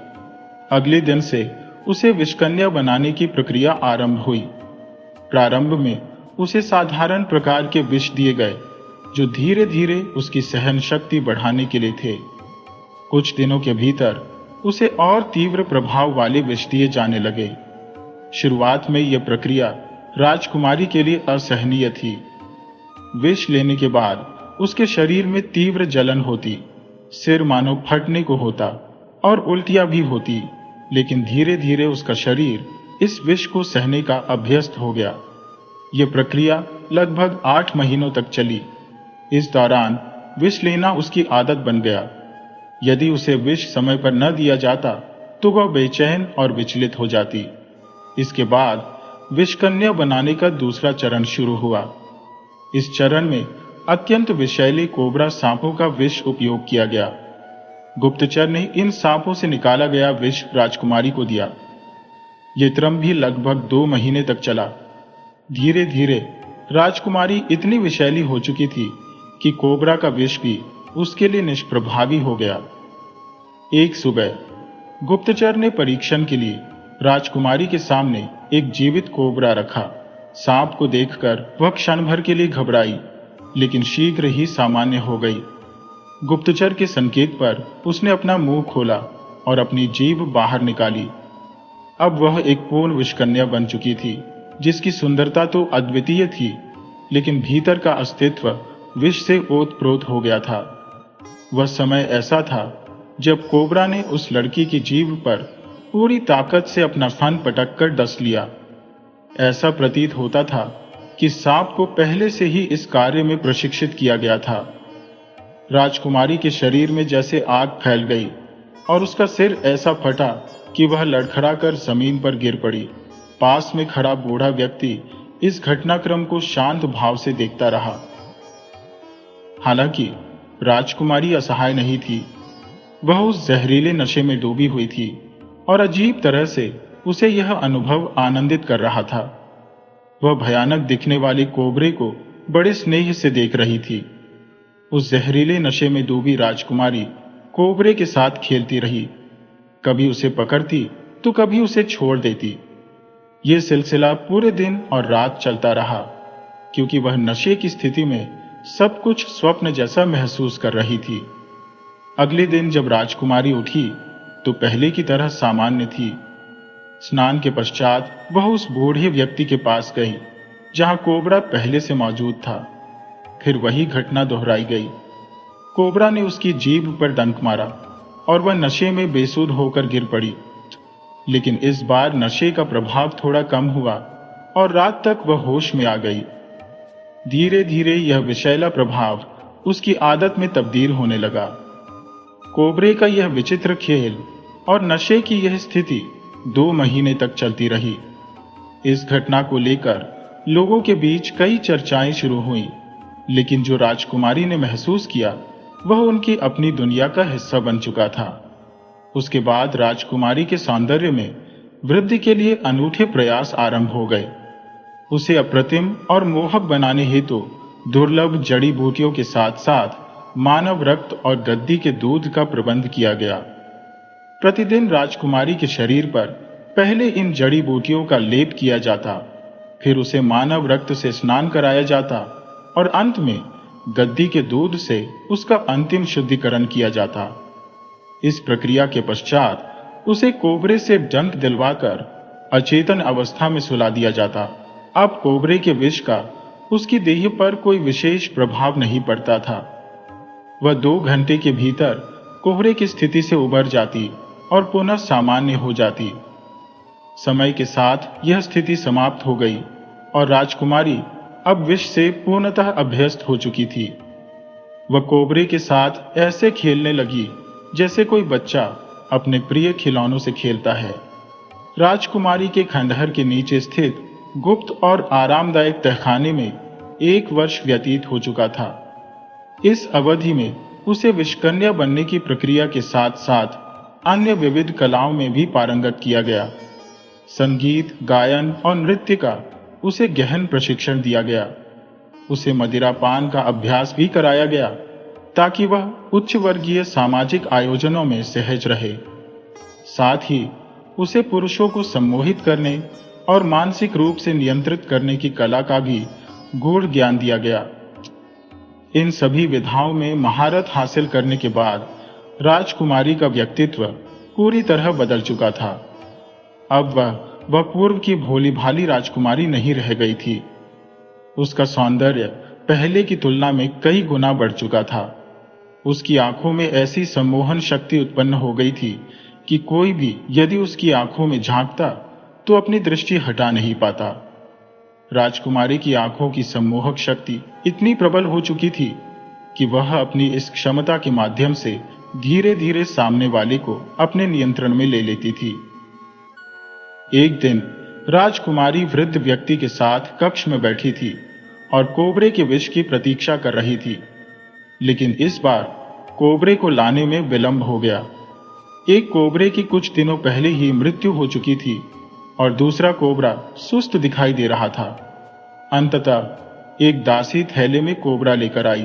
अगले दिन से उसे विषकन्या बनाने की प्रक्रिया आरंभ हुई। प्रारंभ में उसे साधारण प्रकार के विष दिए गए जो धीरे धीरे उसकी सहन शक्ति बढ़ाने के लिए थे। कुछ दिनों के भीतर उसे और तीव्र प्रभाव वाले विष दिए जाने लगे। शुरुआत में यह प्रक्रिया राजकुमारी के लिए असहनीय थी। विष लेने के बाद उसके शरीर में तीव्र जलन होती, सिर मानो फटने को होता और उल्टियां भी होती, लेकिन धीरे धीरे उसका शरीर इस विष को सहने का अभ्यस्त हो गया। यह प्रक्रिया लगभग 8 महीनों तक चली। इस दौरान विष लेना उसकी आदत बन गया। यदि उसे विष समय पर न दिया जाता तो वह बेचैन और विचलित हो जाती। इसके बाद विषकन्या बनाने का दूसरा चरण शुरू हुआ। इस चरण में अत्यंत विषैले कोबरा सांपों का विष उपयोग किया गया। गुप्तचर ने इन सांपों से निकाला गया विष राजकुमारी को दिया। ये क्रम भी लगभग 2 महीने तक चला। धीरे धीरे राजकुमारी इतनी विषैली हो चुकी थी कि कोबरा का विष भी उसके लिए निष्प्रभावी हो गया। एक सुबह गुप्तचर ने परीक्षण के लिए राजकुमारी के सामने एक जीवित कोबरा रखा। सांप को देखकर वह क्षण भर के लिए घबराई, लेकिन शीघ्र ही सामान्य हो गई। गुप्तचर के संकेत पर उसने अपना मुंह खोला और अपनी जीभ बाहर निकाली। अब वह एक पूर्ण विषकन्या बन चुकी थी, जिसकी सुंदरता तो अद्वितीय थी, लेकिन भीतर का अस्तित्व विष से ओतप्रोत हो गया था। वह समय ऐसा था जब कोबरा ने उस लड़की की जीभ पर पूरी ताकत से अपना फन पटककर डस लिया। ऐसा प्रतीत होता था कि सांप को पहले से ही इस कार्य में प्रशिक्षित किया गया था। राजकुमारी के शरीर में जैसे आग फैल गई और उसका सिर ऐसा फटा कि वह लड़खड़ाकर जमीन पर गिर पड़ी। पास में खड़ा बूढ़ा व्यक्ति इस घटनाक्रम को शांत भाव से देखता रहा। हालांकि राजकुमारी असहाय नहीं थी। वह उस जहरीले नशे में डूबी हुई थी और अजीब तरह से उसे यह अनुभव आनंदित कर रहा था। वह भयानक दिखने वाले कोबरे को बड़े स्नेह से देख रही थी। उस जहरीले नशे में डूबी राजकुमारी कोबरे के साथ खेलती रही, कभी उसे पकड़ती तो कभी उसे छोड़ देती। यह सिलसिला पूरे दिन और रात चलता रहा, क्योंकि वह नशे की स्थिति में सब कुछ स्वप्न जैसा महसूस कर रही थी। अगले दिन जब राजकुमारी उठी तो पहले की तरह सामान्य थी। स्नान के पश्चात वह उस बूढ़े व्यक्ति के पास गई जहां कोबरा पहले से मौजूद था। फिर वही घटना दोहराई गई। कोबरा ने उसकी जीभ पर डंक मारा और वह नशे में बेसुध होकर गिर पड़ी। लेकिन इस बार नशे का प्रभाव थोड़ा कम हुआ और रात तक वह होश में आ गई। धीरे धीरे यह विषैला प्रभाव उसकी आदत में तब्दील होने लगा। कोबरे का यह विचित्र खेल और नशे की यह स्थिति 2 महीने तक चलती रही। इस घटना को लेकर लोगों के बीच कई चर्चाएं शुरू हुई, लेकिन जो राजकुमारी ने महसूस किया वह उनकी अपनी दुनिया का हिस्सा बन चुका था। उसके बाद राजकुमारी के सौंदर्य में वृद्धि के लिए अनूठे प्रयास आरंभ हो गए। उसे अप्रतिम और मोहक बनाने हेतु दुर्लभ जड़ी बूटियों के साथ साथ मानव रक्त और गद्दी के दूध का प्रबंध किया गया। प्रतिदिन राजकुमारी के शरीर पर पहले इन जड़ी बूटियों का लेप किया जाता, फिर उसे मानव रक्त से स्नान कराया जाता और अंत में गद्दी के दूध से उसका अंतिम शुद्धिकरण किया जाता। इस प्रक्रिया के पश्चात उसे कोबरे से डंक दिलवाकर अचेतन अवस्था में सुला दिया जाता। अब कोबरे के विष का उसकी देह पर कोई विशेष प्रभाव नहीं पड़ता था। वह 2 घंटे के भीतर कोहरे की स्थिति से उबर जाती और पुनः सामान्य हो जाती। समय के साथ यह स्थिति समाप्त हो गई और राजकुमारी अब विष से पूर्णतः अभ्यस्त हो चुकी थी। वह कोबरे के साथ ऐसे खेलने लगी जैसे कोई बच्चा अपने प्रिय खिलौनों से खेलता है। राजकुमारी के खंडहर के नीचे स्थित गुप्त और आरामदायक तहखाने में 1 वर्ष व्यतीत हो चुका था। इस अवधि में उसे विषकन्या बनने की प्रक्रिया के साथ साथ अन्य विविध कलाओं में भी पारंगत किया गया। संगीत, गायन और नृत्य का उसे गहन प्रशिक्षण दिया गया। उसे मदिरापान का अभ्यास भी कराया गया ताकि वह उच्च वर्गीय सामाजिक आयोजनों में सहज रहे। साथ ही उसे पुरुषों को सम्मोहित करने और मानसिक रूप से नियंत्रित करने की कला का भी गूढ़ ज्ञान दिया गया। इन सभी विधाओं में महारत हासिल करने के बाद राजकुमारी का व्यक्तित्व पूरी तरह बदल चुका था। अब वह पूर्व की भोली भाली राजकुमारी नहीं रह गई थी। उसका सौंदर्य पहले की तुलना में कई गुना बढ़ चुका था। उसकी आंखों में ऐसी सम्मोहन शक्ति उत्पन्न हो गई थी कि कोई भी यदि उसकी आंखों में झांकता तो अपनी दृष्टि हटा नहीं पाता। राजकुमारी की आंखों की सम्मोहक शक्ति इतनी प्रबल हो चुकी थी कि वह अपनी इस क्षमता के माध्यम से धीरे धीरे सामने वाले को अपने नियंत्रण में ले लेती थी। एक दिन राजकुमारी वृद्ध व्यक्ति के साथ कक्ष में बैठी थी और कोबरे के विष की प्रतीक्षा कर रही थी, लेकिन इस बार कोबरे को लाने में विलंब हो गया। एक कोबरे की कुछ दिनों पहले ही मृत्यु हो चुकी थी और दूसरा कोबरा सुस्त दिखाई दे रहा था। अंततः एक दासी थैले में कोबरा लेकर आई।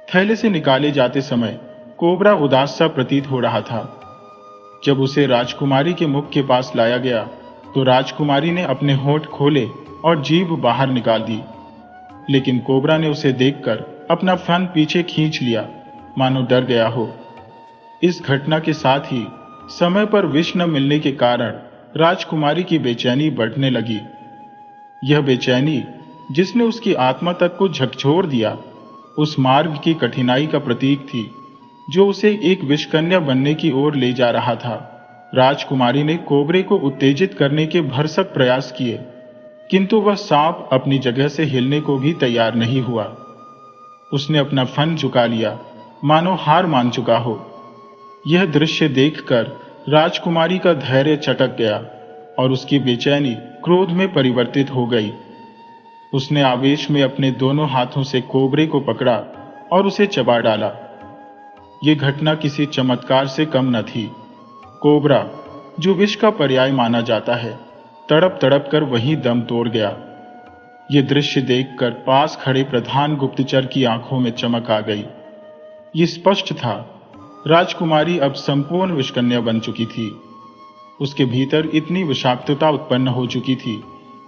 थैले से निकाले जाते समय कोबरा उदास सा प्रतीत हो रहा था। जब उसे राजकुमारी के मुख के पास लाया गया तो राजकुमारी ने अपने होंठ खोले और जीभ बाहर निकाल दी, लेकिन कोबरा ने उसे देखकर अपना फन पीछे खींच लिया, मानो डर गया हो। इस घटना के साथ ही समय पर विष न मिलने के कारण राजकुमारी की बेचैनी बढ़ने लगी। यह बेचैनी, जिसने उसकी आत्मा तक को झकझोर दिया, उस मार्ग की कठिनाई का प्रतीक थी जो उसे एक विषकन्या बनने की ओर ले जा रहा था। राजकुमारी ने कोबरे को उत्तेजित करने के भरसक प्रयास किए, किंतु वह सांप अपनी जगह से हिलने को भी तैयार नहीं हुआ। उसने अपना फन झुका लिया, मानो हार मान चुका हो। यह दृश्य देखकर राजकुमारी का धैर्य चटक गया और उसकी बेचैनी क्रोध में परिवर्तित हो गई। उसने आवेश में अपने दोनों हाथों से कोबरे को पकड़ा और उसे चबा डाला। यह घटना किसी चमत्कार से कम न थी। कोबरा, जो विष का पर्याय माना जाता है, तड़प तड़प कर वहीं दम तोड़ गया। ये दृश्य देखकर पास खड़े प्रधान गुप्तचर की आंखों में चमक आ गई। ये स्पष्ट था, राजकुमारी अब संपूर्ण विषकन्या बन चुकी थी। उसके भीतर इतनी विषाक्तता उत्पन्न हो चुकी थी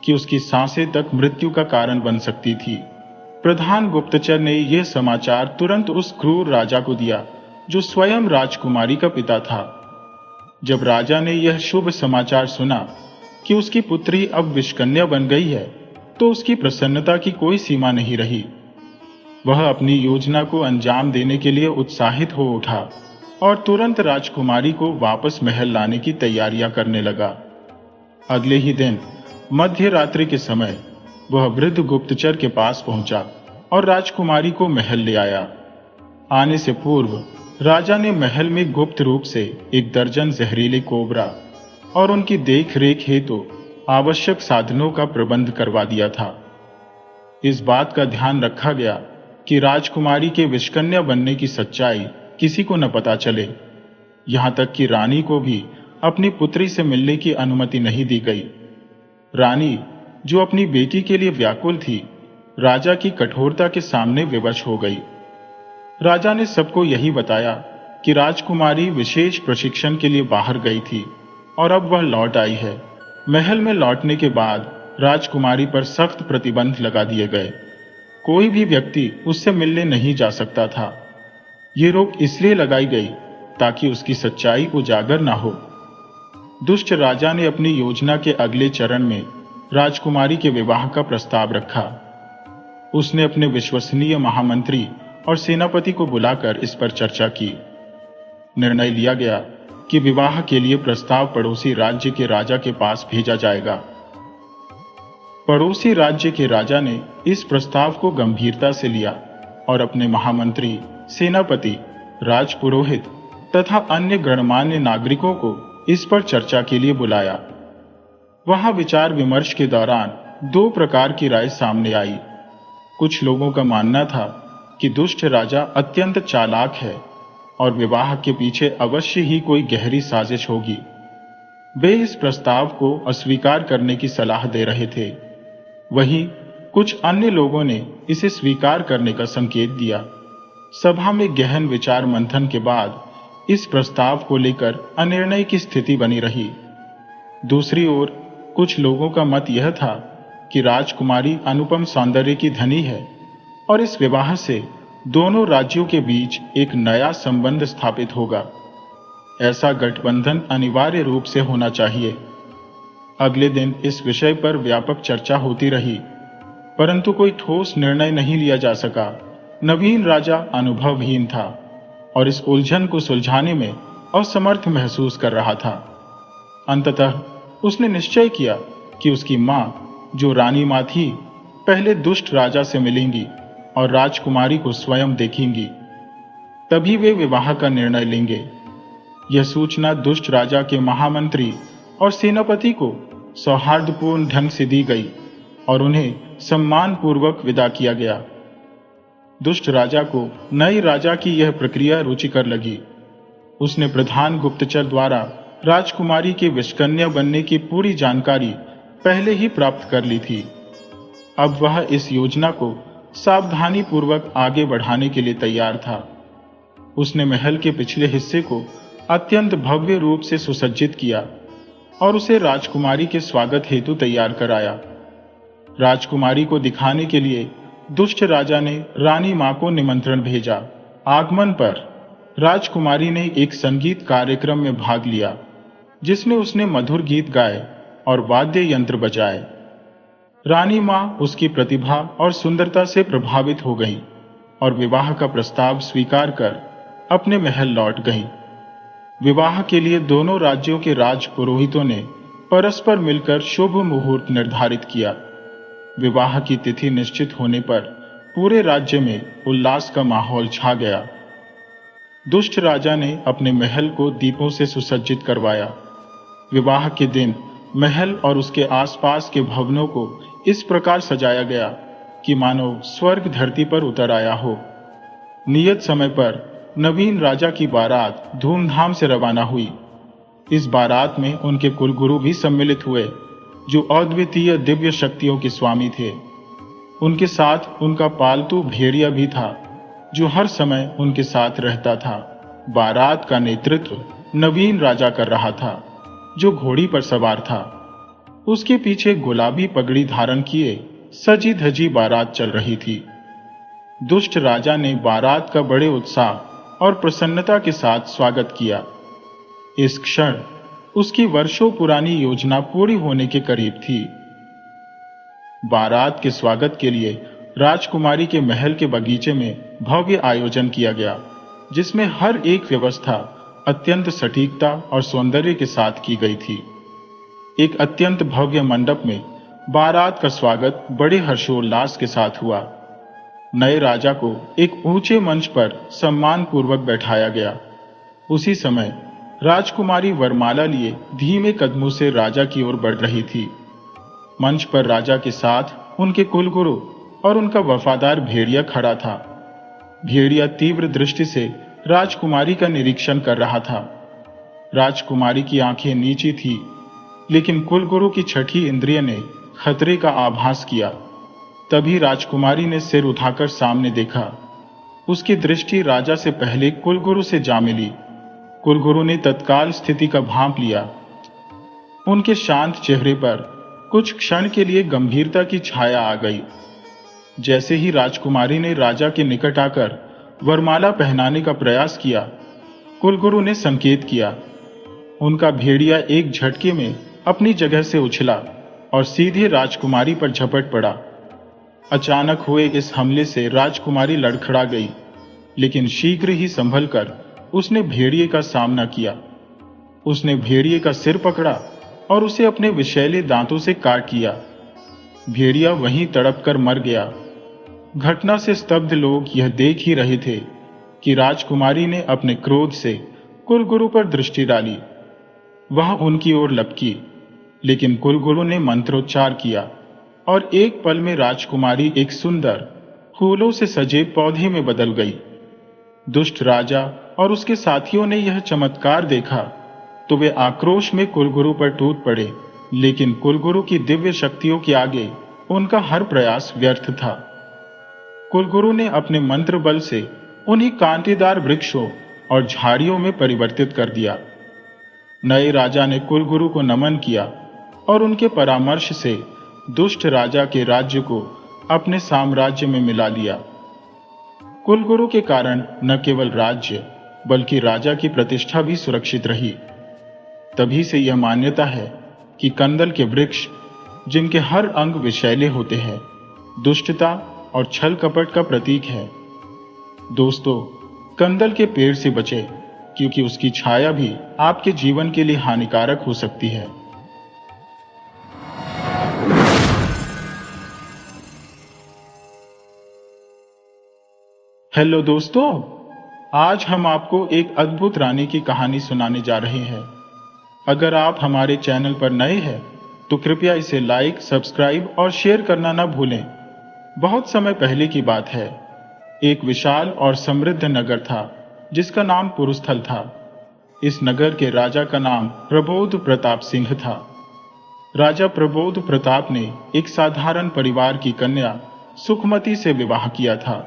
कि उसकी सांसें तक मृत्यु का कारण बन सकती थी। प्रधान गुप्तचर ने यह समाचार तुरंत उस क्रूर राजा को दिया जो स्वयं राजकुमारी का पिता था। जब राजा ने यह शुभ समाचार सुना कि उसकी पुत्री अब विषकन्या बन गई है, तो उसकी प्रसन्नता की कोई सीमा नहीं रही। वह अपनी योजना को अंजाम देने के लिए उत्साहित हो उठा और तुरंत राजकुमारी को वापस महल लाने की तैयारियां करने लगा। अगले ही दिन मध्य रात्रि के समय वह वृद्ध गुप्तचर के पास पहुंचा और राजकुमारी को महल ले आया। आने से पूर्व राजा ने महल में गुप्त रूप से 1 दर्जन जहरीले कोबरा और उनकी देख रेख हेतु आवश्यक साधनों का प्रबंध करवा दिया था। इस बात का ध्यान रखा गया कि राजकुमारी के विषकन्या बनने की सच्चाई किसी को न पता चले। यहां तक कि रानी को भी अपनी पुत्री से मिलने की अनुमति नहीं दी गई। रानी, जो अपनी बेटी के लिए व्याकुल थी, राजा की कठोरता के सामने विवश हो गई। राजा ने सबको यही बताया कि राजकुमारी विशेष प्रशिक्षण के लिए बाहर गई थी और अब वह लौट आई है। महल में लौटने के बाद राजकुमारी पर सख्त प्रतिबंध लगा दिए गए। कोई भी व्यक्ति उससे मिलने नहीं जा सकता था। ये रोक इसलिए लगाई गई ताकि उसकी सच्चाई उजागर ना हो। दुष्ट राजा ने अपनी योजना के अगले चरण में राजकुमारी के विवाह का प्रस्ताव रखा। उसने अपने विश्वसनीय महामंत्री और सेनापति को बुलाकर इस पर चर्चा की। निर्णय लिया गया कि विवाह के लिए प्रस्ताव पड़ोसी राज्य के राजा के पास भेजा जाएगा। पड़ोसी राज्य के राजा ने इस प्रस्ताव को गंभीरता से लिया और अपने महामंत्री, सेनापति, राजपुरोहित तथा अन्य गणमान्य नागरिकों को इस पर चर्चा के लिए बुलाया। वहां विचार विमर्श के दौरान 2 प्रकार की राय सामने आई। कुछ लोगों का मानना था कि दुष्ट राजा अत्यंत चालाक है और विवाह के पीछे अवश्य ही कोई गहरी साजिश होगी। वे इस प्रस्ताव को अस्वीकार करने की सलाह दे रहे थे। वहीं कुछ अन्य लोगों ने इसे स्वीकार करने का संकेत दिया। सभा में गहन विचार मंथन के बाद इस प्रस्ताव को लेकर अनिर्णय की स्थिति बनी रही। दूसरी ओर कुछ लोगों का मत यह था कि राजकुमारी अनुपम सौंदर्य की धनी है और इस विवाह से दोनों राज्यों के बीच एक नया संबंध स्थापित होगा। ऐसा गठबंधन अनिवार्य रूप से होना चाहिए। अगले दिन इस विषय पर व्यापक चर्चा होती रही, परंतु कोई ठोस निर्णय नहीं लिया जा सका। नवीन राजा अनुभवहीन था और इस उलझन को सुलझाने में असमर्थ महसूस कर रहा था। अंततः उसने निश्चय किया कि उसकी माँ, जो रानी माँ थी, पहले दुष्ट राजा से मिलेंगी और राजकुमारी को स्वयं देखेंगी। तभी वे विवाह का निर्णय लेंगे। यह सूचना दुष्ट राजा के महामंत्री और सेनापति को सौहार्दपूर्ण ढंग से दी गई और उन्हें सम्मानपूर्वक विदा किया गया। दुष्ट राजा को नए राजा की यह प्रक्रिया रुचिकर लगी। उसने प्रधान गुप्तचर द्वारा राजकुमारी के विषकन्या बनने की पूरी जानकारी पहले ही प्राप्त कर ली थी। अब वह इस योजना को सावधानी पूर्वक आगे बढ़ाने के लिए तैयार था। उसने महल के पिछले हिस्से को अत्यंत भव्य रूप से सुसज्जित किया और उसे राजकुमारी के स्वागत हेतु तैयार कराया। राजकुमारी को दिखाने के लिए दुष्ट राजा ने रानी मां को निमंत्रण भेजा। आगमन पर राजकुमारी ने एक संगीत कार्यक्रम में भाग लिया, जिसमें उसने मधुर गीत गाए और वाद्य यंत्र बजाए। रानी मां उसकी प्रतिभा और सुंदरता से प्रभावित हो गई और विवाह का प्रस्ताव स्वीकार कर अपने महल लौट गई। विवाह के लिए दोनों राज्यों के राज पुरोहितों ने परस्पर मिलकर शुभ मुहूर्त निर्धारित किया। विवाह की तिथि निश्चित होने पर पूरे राज्य में उल्लास का माहौल छा गया। दुष्ट राजा ने अपने महल को दीपों से सुसज्जित करवाया। विवाह के दिन महल और उसके आसपास के भवनों को इस प्रकार सजाया गया कि मानो स्वर्ग धरती पर उतर आया हो। नियत समय पर नवीन राजा की बारात धूमधाम से रवाना हुई। इस बारात में उनके कुलगुरु भी सम्मिलित हुए, जो अद्वितीय दिव्य शक्तियों के स्वामी थे। उनके साथ उनका पालतू भेड़िया भी था, जो हर समय उनके साथ रहता था। बारात का नेतृत्व नवीन राजा कर रहा था, जो घोड़ी पर सवार था। उसके पीछे गुलाबी पगड़ी धारण किए सजी धजी बारात चल रही थी। दुष्ट राजा ने बारात का बड़े उत्साह और प्रसन्नता के साथ स्वागत किया। इस क्षण उसकी वर्षों पुरानी योजना पूरी होने के करीब थी। बारात के स्वागत के लिए राजकुमारी के महल के बगीचे में भव्य आयोजन किया गया, जिसमें हर एक व्यवस्था अत्यंत सटीकता और सौंदर्य के साथ की गई थी। एक अत्यंत भव्य मंडप में बारात का स्वागत बड़े हर्षोल्लास के साथ हुआ। नए राजा को एक ऊंचे मंच पर सम्मान पूर्वक बैठाया गया। उसी समय राजकुमारी वरमाला लिए धीमे कदमों से राजा की ओर बढ़ रही थी। मंच पर राजा के साथ उनके कुलगुरु और उनका वफादार भेड़िया खड़ा था। भेड़िया तीव्र दृष्टि से राजकुमारी का निरीक्षण कर रहा था। राजकुमारी की आंखें नीची थी, लेकिन कुलगुरु की छठी इंद्रिय ने खतरे का आभास किया। तभी राजकुमारी ने सिर उठाकर सामने देखा। उसकी दृष्टि राजा से पहले कुलगुरु से जा मिली। कुलगुरु ने तत्काल स्थिति का भांप लिया। उनके शांत चेहरे पर कुछ क्षण के लिए गंभीरता की छाया आ गई। जैसे ही राजकुमारी ने राजा के निकट आकर वरमाला पहनाने का प्रयास किया, कुलगुरु ने संकेत किया। उनका भेड़िया एक झटके में अपनी जगह से उछला और सीधे राजकुमारी पर झपट पड़ा। अचानक हुए इस हमले से राजकुमारी लड़खड़ा गई, लेकिन शीघ्र ही संभल कर उसने भेड़िए का सामना किया। उसने भेड़िए का सिर पकड़ा और उसे अपने विषैले दांतों से काट लिया। भेड़िया वहीं तड़प कर मर गया। घटना से स्तब्ध लोग यह देख ही रहे थे कि राजकुमारी ने अपने क्रोध से कुलगुरु पर दृष्टि डाली। वह उनकी ओर लपकी, लेकिन कुलगुरु ने मंत्रोच्चार किया और एक पल में राजकुमारी एक सुंदर फूलों से सजे पौधे में बदल गई। दुष्ट राजा और उसके साथियों ने यह चमत्कार देखा तो वे आक्रोश में कुलगुरु पर टूट पड़े, लेकिन कुलगुरु की दिव्य शक्तियों के आगे उनका हर प्रयास व्यर्थ था। कुलगुरु ने अपने मंत्र बल से उन्हीं कांटेदार वृक्षों और झाड़ियों में परिवर्तित कर दिया। नए राजा ने कुलगुरु को नमन किया और उनके परामर्श से दुष्ट राजा के राज्य को अपने साम्राज्य में मिला लिया। कुलगुरु के कारण न केवल राज्य बल्कि राजा की प्रतिष्ठा भी सुरक्षित रही। तभी से यह मान्यता है कि कंदल के वृक्ष, जिनके हर अंग विषैले होते हैं, दुष्टता और छल कपट का प्रतीक है। दोस्तों, कंदल के पेड़ से बचें, क्योंकि उसकी छाया भी आपके जीवन के लिए हानिकारक हो सकती है। हेलो दोस्तों, आज हम आपको एक अद्भुत रानी की कहानी सुनाने जा रहे हैं। अगर आप हमारे चैनल पर नए हैं तो कृपया इसे लाइक, सब्सक्राइब और शेयर करना ना भूलें। बहुत समय पहले की बात है। एक विशाल और समृद्ध नगर था जिसका नाम पुरुस्थल था। इस नगर के राजा का नाम प्रबोध प्रताप सिंह था। राजा प्रबोध प्रताप ने एक साधारण परिवार की कन्या सुखमती से विवाह किया था।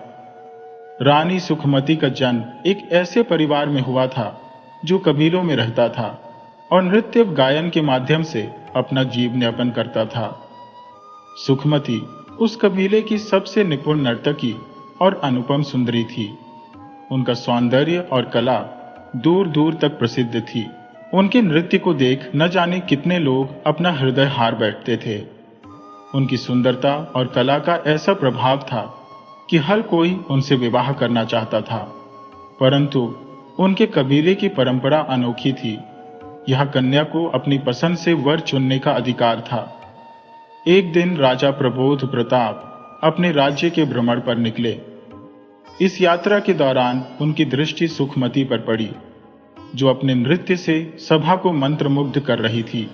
रानी सुखमती का जन्म एक ऐसे परिवार में हुआ था जो कबीलों में रहता था और नृत्य गायन के माध्यम से अपना जीवनयापन करता था। सुखमती उस कबीले की सबसे निपुण नर्तकी और अनुपम सुंदरी थी। उनका सौंदर्य और कला दूर दूर तक प्रसिद्ध थी। उनके नृत्य को देख न जाने कितने लोग अपना हृदय हार बैठते थे। उनकी सुंदरता और कला का ऐसा प्रभाव था कि हर कोई उनसे विवाह करना चाहता था, परंतु उनके कबीले की परंपरा अनोखी थी। यह कन्या को अपनी पसंद से वर चुनने का अधिकार था। एक दिन राजा प्रबोध प्रताप अपने राज्य के भ्रमण पर निकले। इस यात्रा के दौरान उनकी दृष्टि सुखमती पर पड़ी, जो अपने नृत्य से सभा को मंत्रमुग्ध कर रही थी।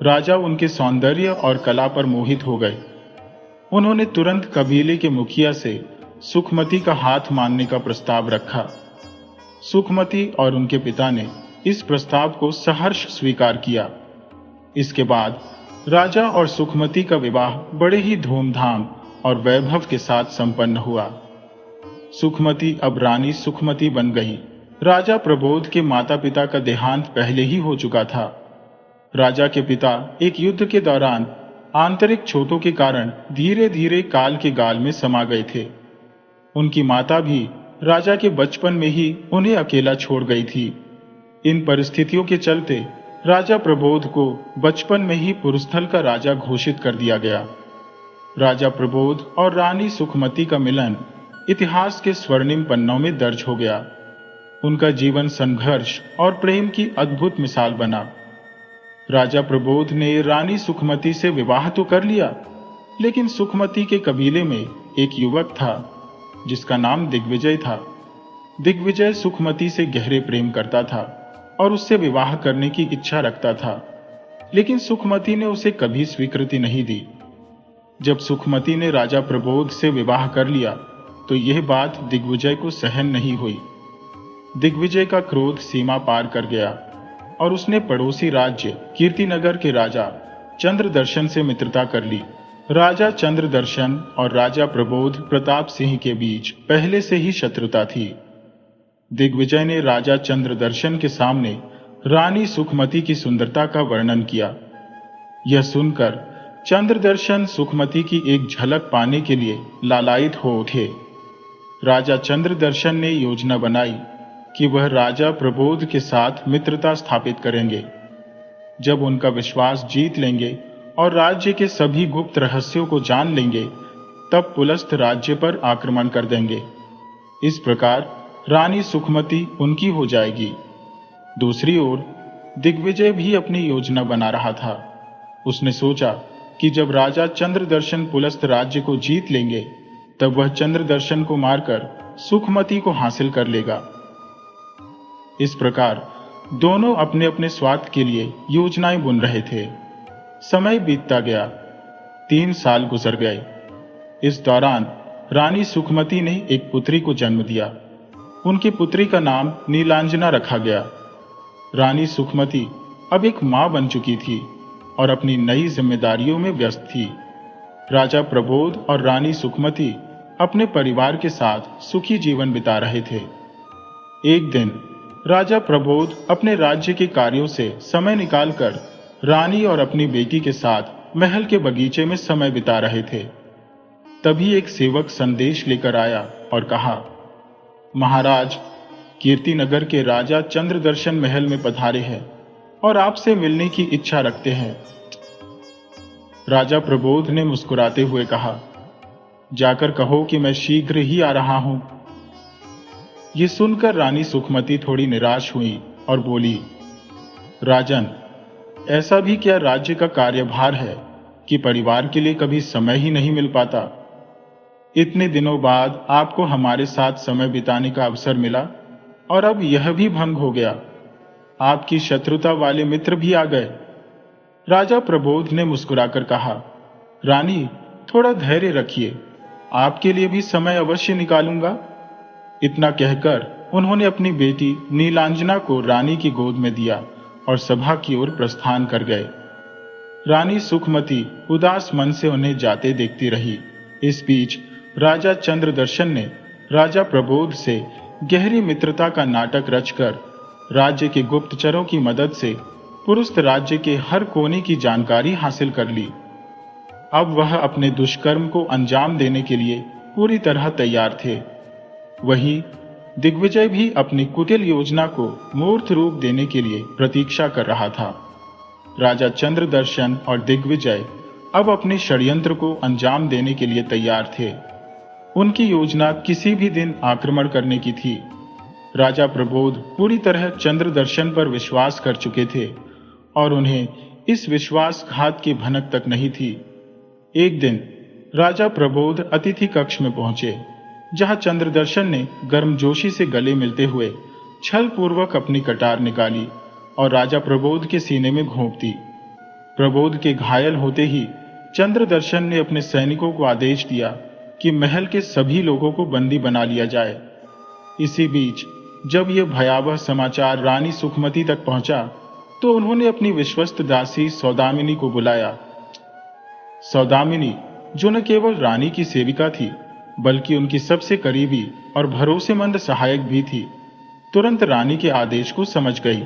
राजा उनके सौंदर्य और कला पर मोहित हो गए। उन्होंने तुरंत कबीले के मुखिया से सुखमती का हाथ मांगने का प्रस्ताव रखा। सुखमती और उनके पिता ने इस प्रस्ताव को सहर्ष स्वीकार किया। इसके बाद राजा और सुखमती का विवाह बड़े ही धूमधाम और वैभव के साथ संपन्न हुआ। सुखमती अब रानी सुखमती बन गई। राजा प्रबोध के माता पिता का देहांत पहले ही हो चुका था। राजा के पिता एक युद्ध के दौरान आंतरिक चोटों के कारण धीरे धीरे काल के गाल में समा गए थे। उनकी माता भी राजा के बचपन में ही उन्हें अकेला छोड़ गई थी। इन परिस्थितियों के चलते राजा प्रबोध को बचपन में ही पुरुस्थल का राजा घोषित कर दिया गया। राजा प्रबोध और रानी सुखमती का मिलन इतिहास के स्वर्णिम पन्नों में दर्ज हो गया। उनका जीवन संघर्ष और प्रेम की अद्भुत मिसाल बना। राजा प्रबोध ने रानी सुखमती से विवाह तो कर लिया, लेकिन सुखमती के कबीले में एक युवक था जिसका नाम दिग्विजय था। दिग्विजय सुखमती से गहरे प्रेम करता था और उससे विवाह करने की इच्छा रखता था, लेकिन सुखमती ने उसे कभी स्वीकृति नहीं दी। जब सुखमती ने राजा प्रबोध से विवाह कर लिया तो यह बात दिग्विजय को सहन नहीं हुई। दिग्विजय का क्रोध सीमा पार कर गया और उसने पड़ोसी राज्य कीर्तिनगर के राजा चंद्रदर्शन से मित्रता कर ली। राजा चंद्रदर्शन और राजा प्रबोध प्रताप सिंह के बीच पहले से ही शत्रुता थी। दिग्विजय ने राजा चंद्रदर्शन के सामने रानी सुखमती की सुंदरता का वर्णन किया। यह सुनकर चंद्रदर्शन सुखमती की एक झलक पाने के लिए लालायित हो उठे। राजा चंद्रदर्शन ने योजना बनाई कि वह राजा प्रबोध के साथ मित्रता स्थापित करेंगे। जब उनका विश्वास जीत लेंगे और राज्य के सभी गुप्त रहस्यों को जान लेंगे, तब पुलस्थ राज्य पर आक्रमण कर देंगे। इस प्रकार रानी सुखमती उनकी हो जाएगी। दूसरी ओर दिग्विजय भी अपनी योजना बना रहा था। उसने सोचा कि जब राजा चंद्रदर्शन पुलस्थ राज्य को जीत लेंगे, तब वह चंद्रदर्शन को मारकर सुखमती को हासिल कर लेगा। इस प्रकार दोनों अपने अपने स्वार्थ के लिए योजनाएं बुन रहे थे। समय बीतता गया। 3 साल गुजर गए। इस दौरान रानी सुखमती ने एक पुत्री को जन्म दिया। उनकी पुत्री का नाम नीलांजना रखा गया। रानी सुखमती अब एक मां बन चुकी थी और अपनी नई जिम्मेदारियों में व्यस्त थी। राजा प्रबोध और रानी सुखमती अपने परिवार के साथ सुखी जीवन बिता रहे थे। एक दिन राजा प्रबोध अपने राज्य के कार्यों से समय निकालकर रानी और अपनी बेटी के साथ महल के बगीचे में समय बिता रहे थे। तभी एक सेवक संदेश लेकर आया और कहा, महाराज, कीर्तिनगर के राजा चंद्रदर्शन महल में पधारे हैं और आपसे मिलने की इच्छा रखते हैं। राजा प्रबोध ने मुस्कुराते हुए कहा, जाकर कहो कि मैं शीघ्र ही आ रहा हूं। ये सुनकर रानी सुखमती थोड़ी निराश हुई और बोली, राजन, ऐसा भी क्या राज्य का कार्यभार है कि परिवार के लिए कभी समय ही नहीं मिल पाता। इतने दिनों बाद आपको हमारे साथ समय बिताने का अवसर मिला और अब यह भी भंग हो गया। आपकी शत्रुता वाले मित्र भी आ गए। राजा प्रबोध ने मुस्कुराकर कहा, रानी, थोड़ा धैर्य रखिए, आपके लिए भी समय अवश्य निकालूंगा। इतना कहकर उन्होंने अपनी बेटी नीलांजना को रानी की गोद में दिया और सभा की ओर प्रस्थान कर गए। रानी सुखमती उदास मन से उन्हें जाते देखती रही। इस बीच राजा चंद्रदर्शन ने राजा प्रबोध से गहरी मित्रता का नाटक रचकर राज्य के गुप्तचरों की मदद से पुरुष राज्य के हर कोने की जानकारी हासिल कर ली। अब वह अपने दुष्कर्म को अंजाम देने के लिए पूरी तरह तैयार थे। वहीं दिग्विजय भी अपनी कुटिल योजना को मूर्त रूप देने के लिए प्रतीक्षा कर रहा था। राजा चंद्रदर्शन और दिग्विजय अब अपने षड्यंत्र को अंजाम देने के लिए तैयार थे। उनकी योजना किसी भी दिन आक्रमण करने की थी। राजा प्रबोध पूरी तरह चंद्रदर्शन पर विश्वास कर चुके थे और उन्हें इस विश्वासघात की भनक तक नहीं थी। एक दिन राजा प्रबोध अतिथि कक्ष में पहुंचे, जहां चंद्रदर्शन ने गर्मजोशी से गले मिलते हुए छल पूर्वक अपनी कटार निकाली और राजा प्रबोध के सीने में घोंप दी। प्रबोध के घायल होते ही चंद्रदर्शन ने अपने सैनिकों को आदेश दिया कि महल के सभी लोगों को बंदी बना लिया जाए। इसी बीच जब यह भयावह समाचार रानी सुखमती तक पहुंचा तो उन्होंने अपनी विश्वस्त दासी सौदामिनी को बुलाया। सौदामिनी, जो न केवल रानी की सेविका थी बल्कि उनकी सबसे करीबी और भरोसेमंद सहायक भी थी, तुरंत रानी के आदेश को समझ गई।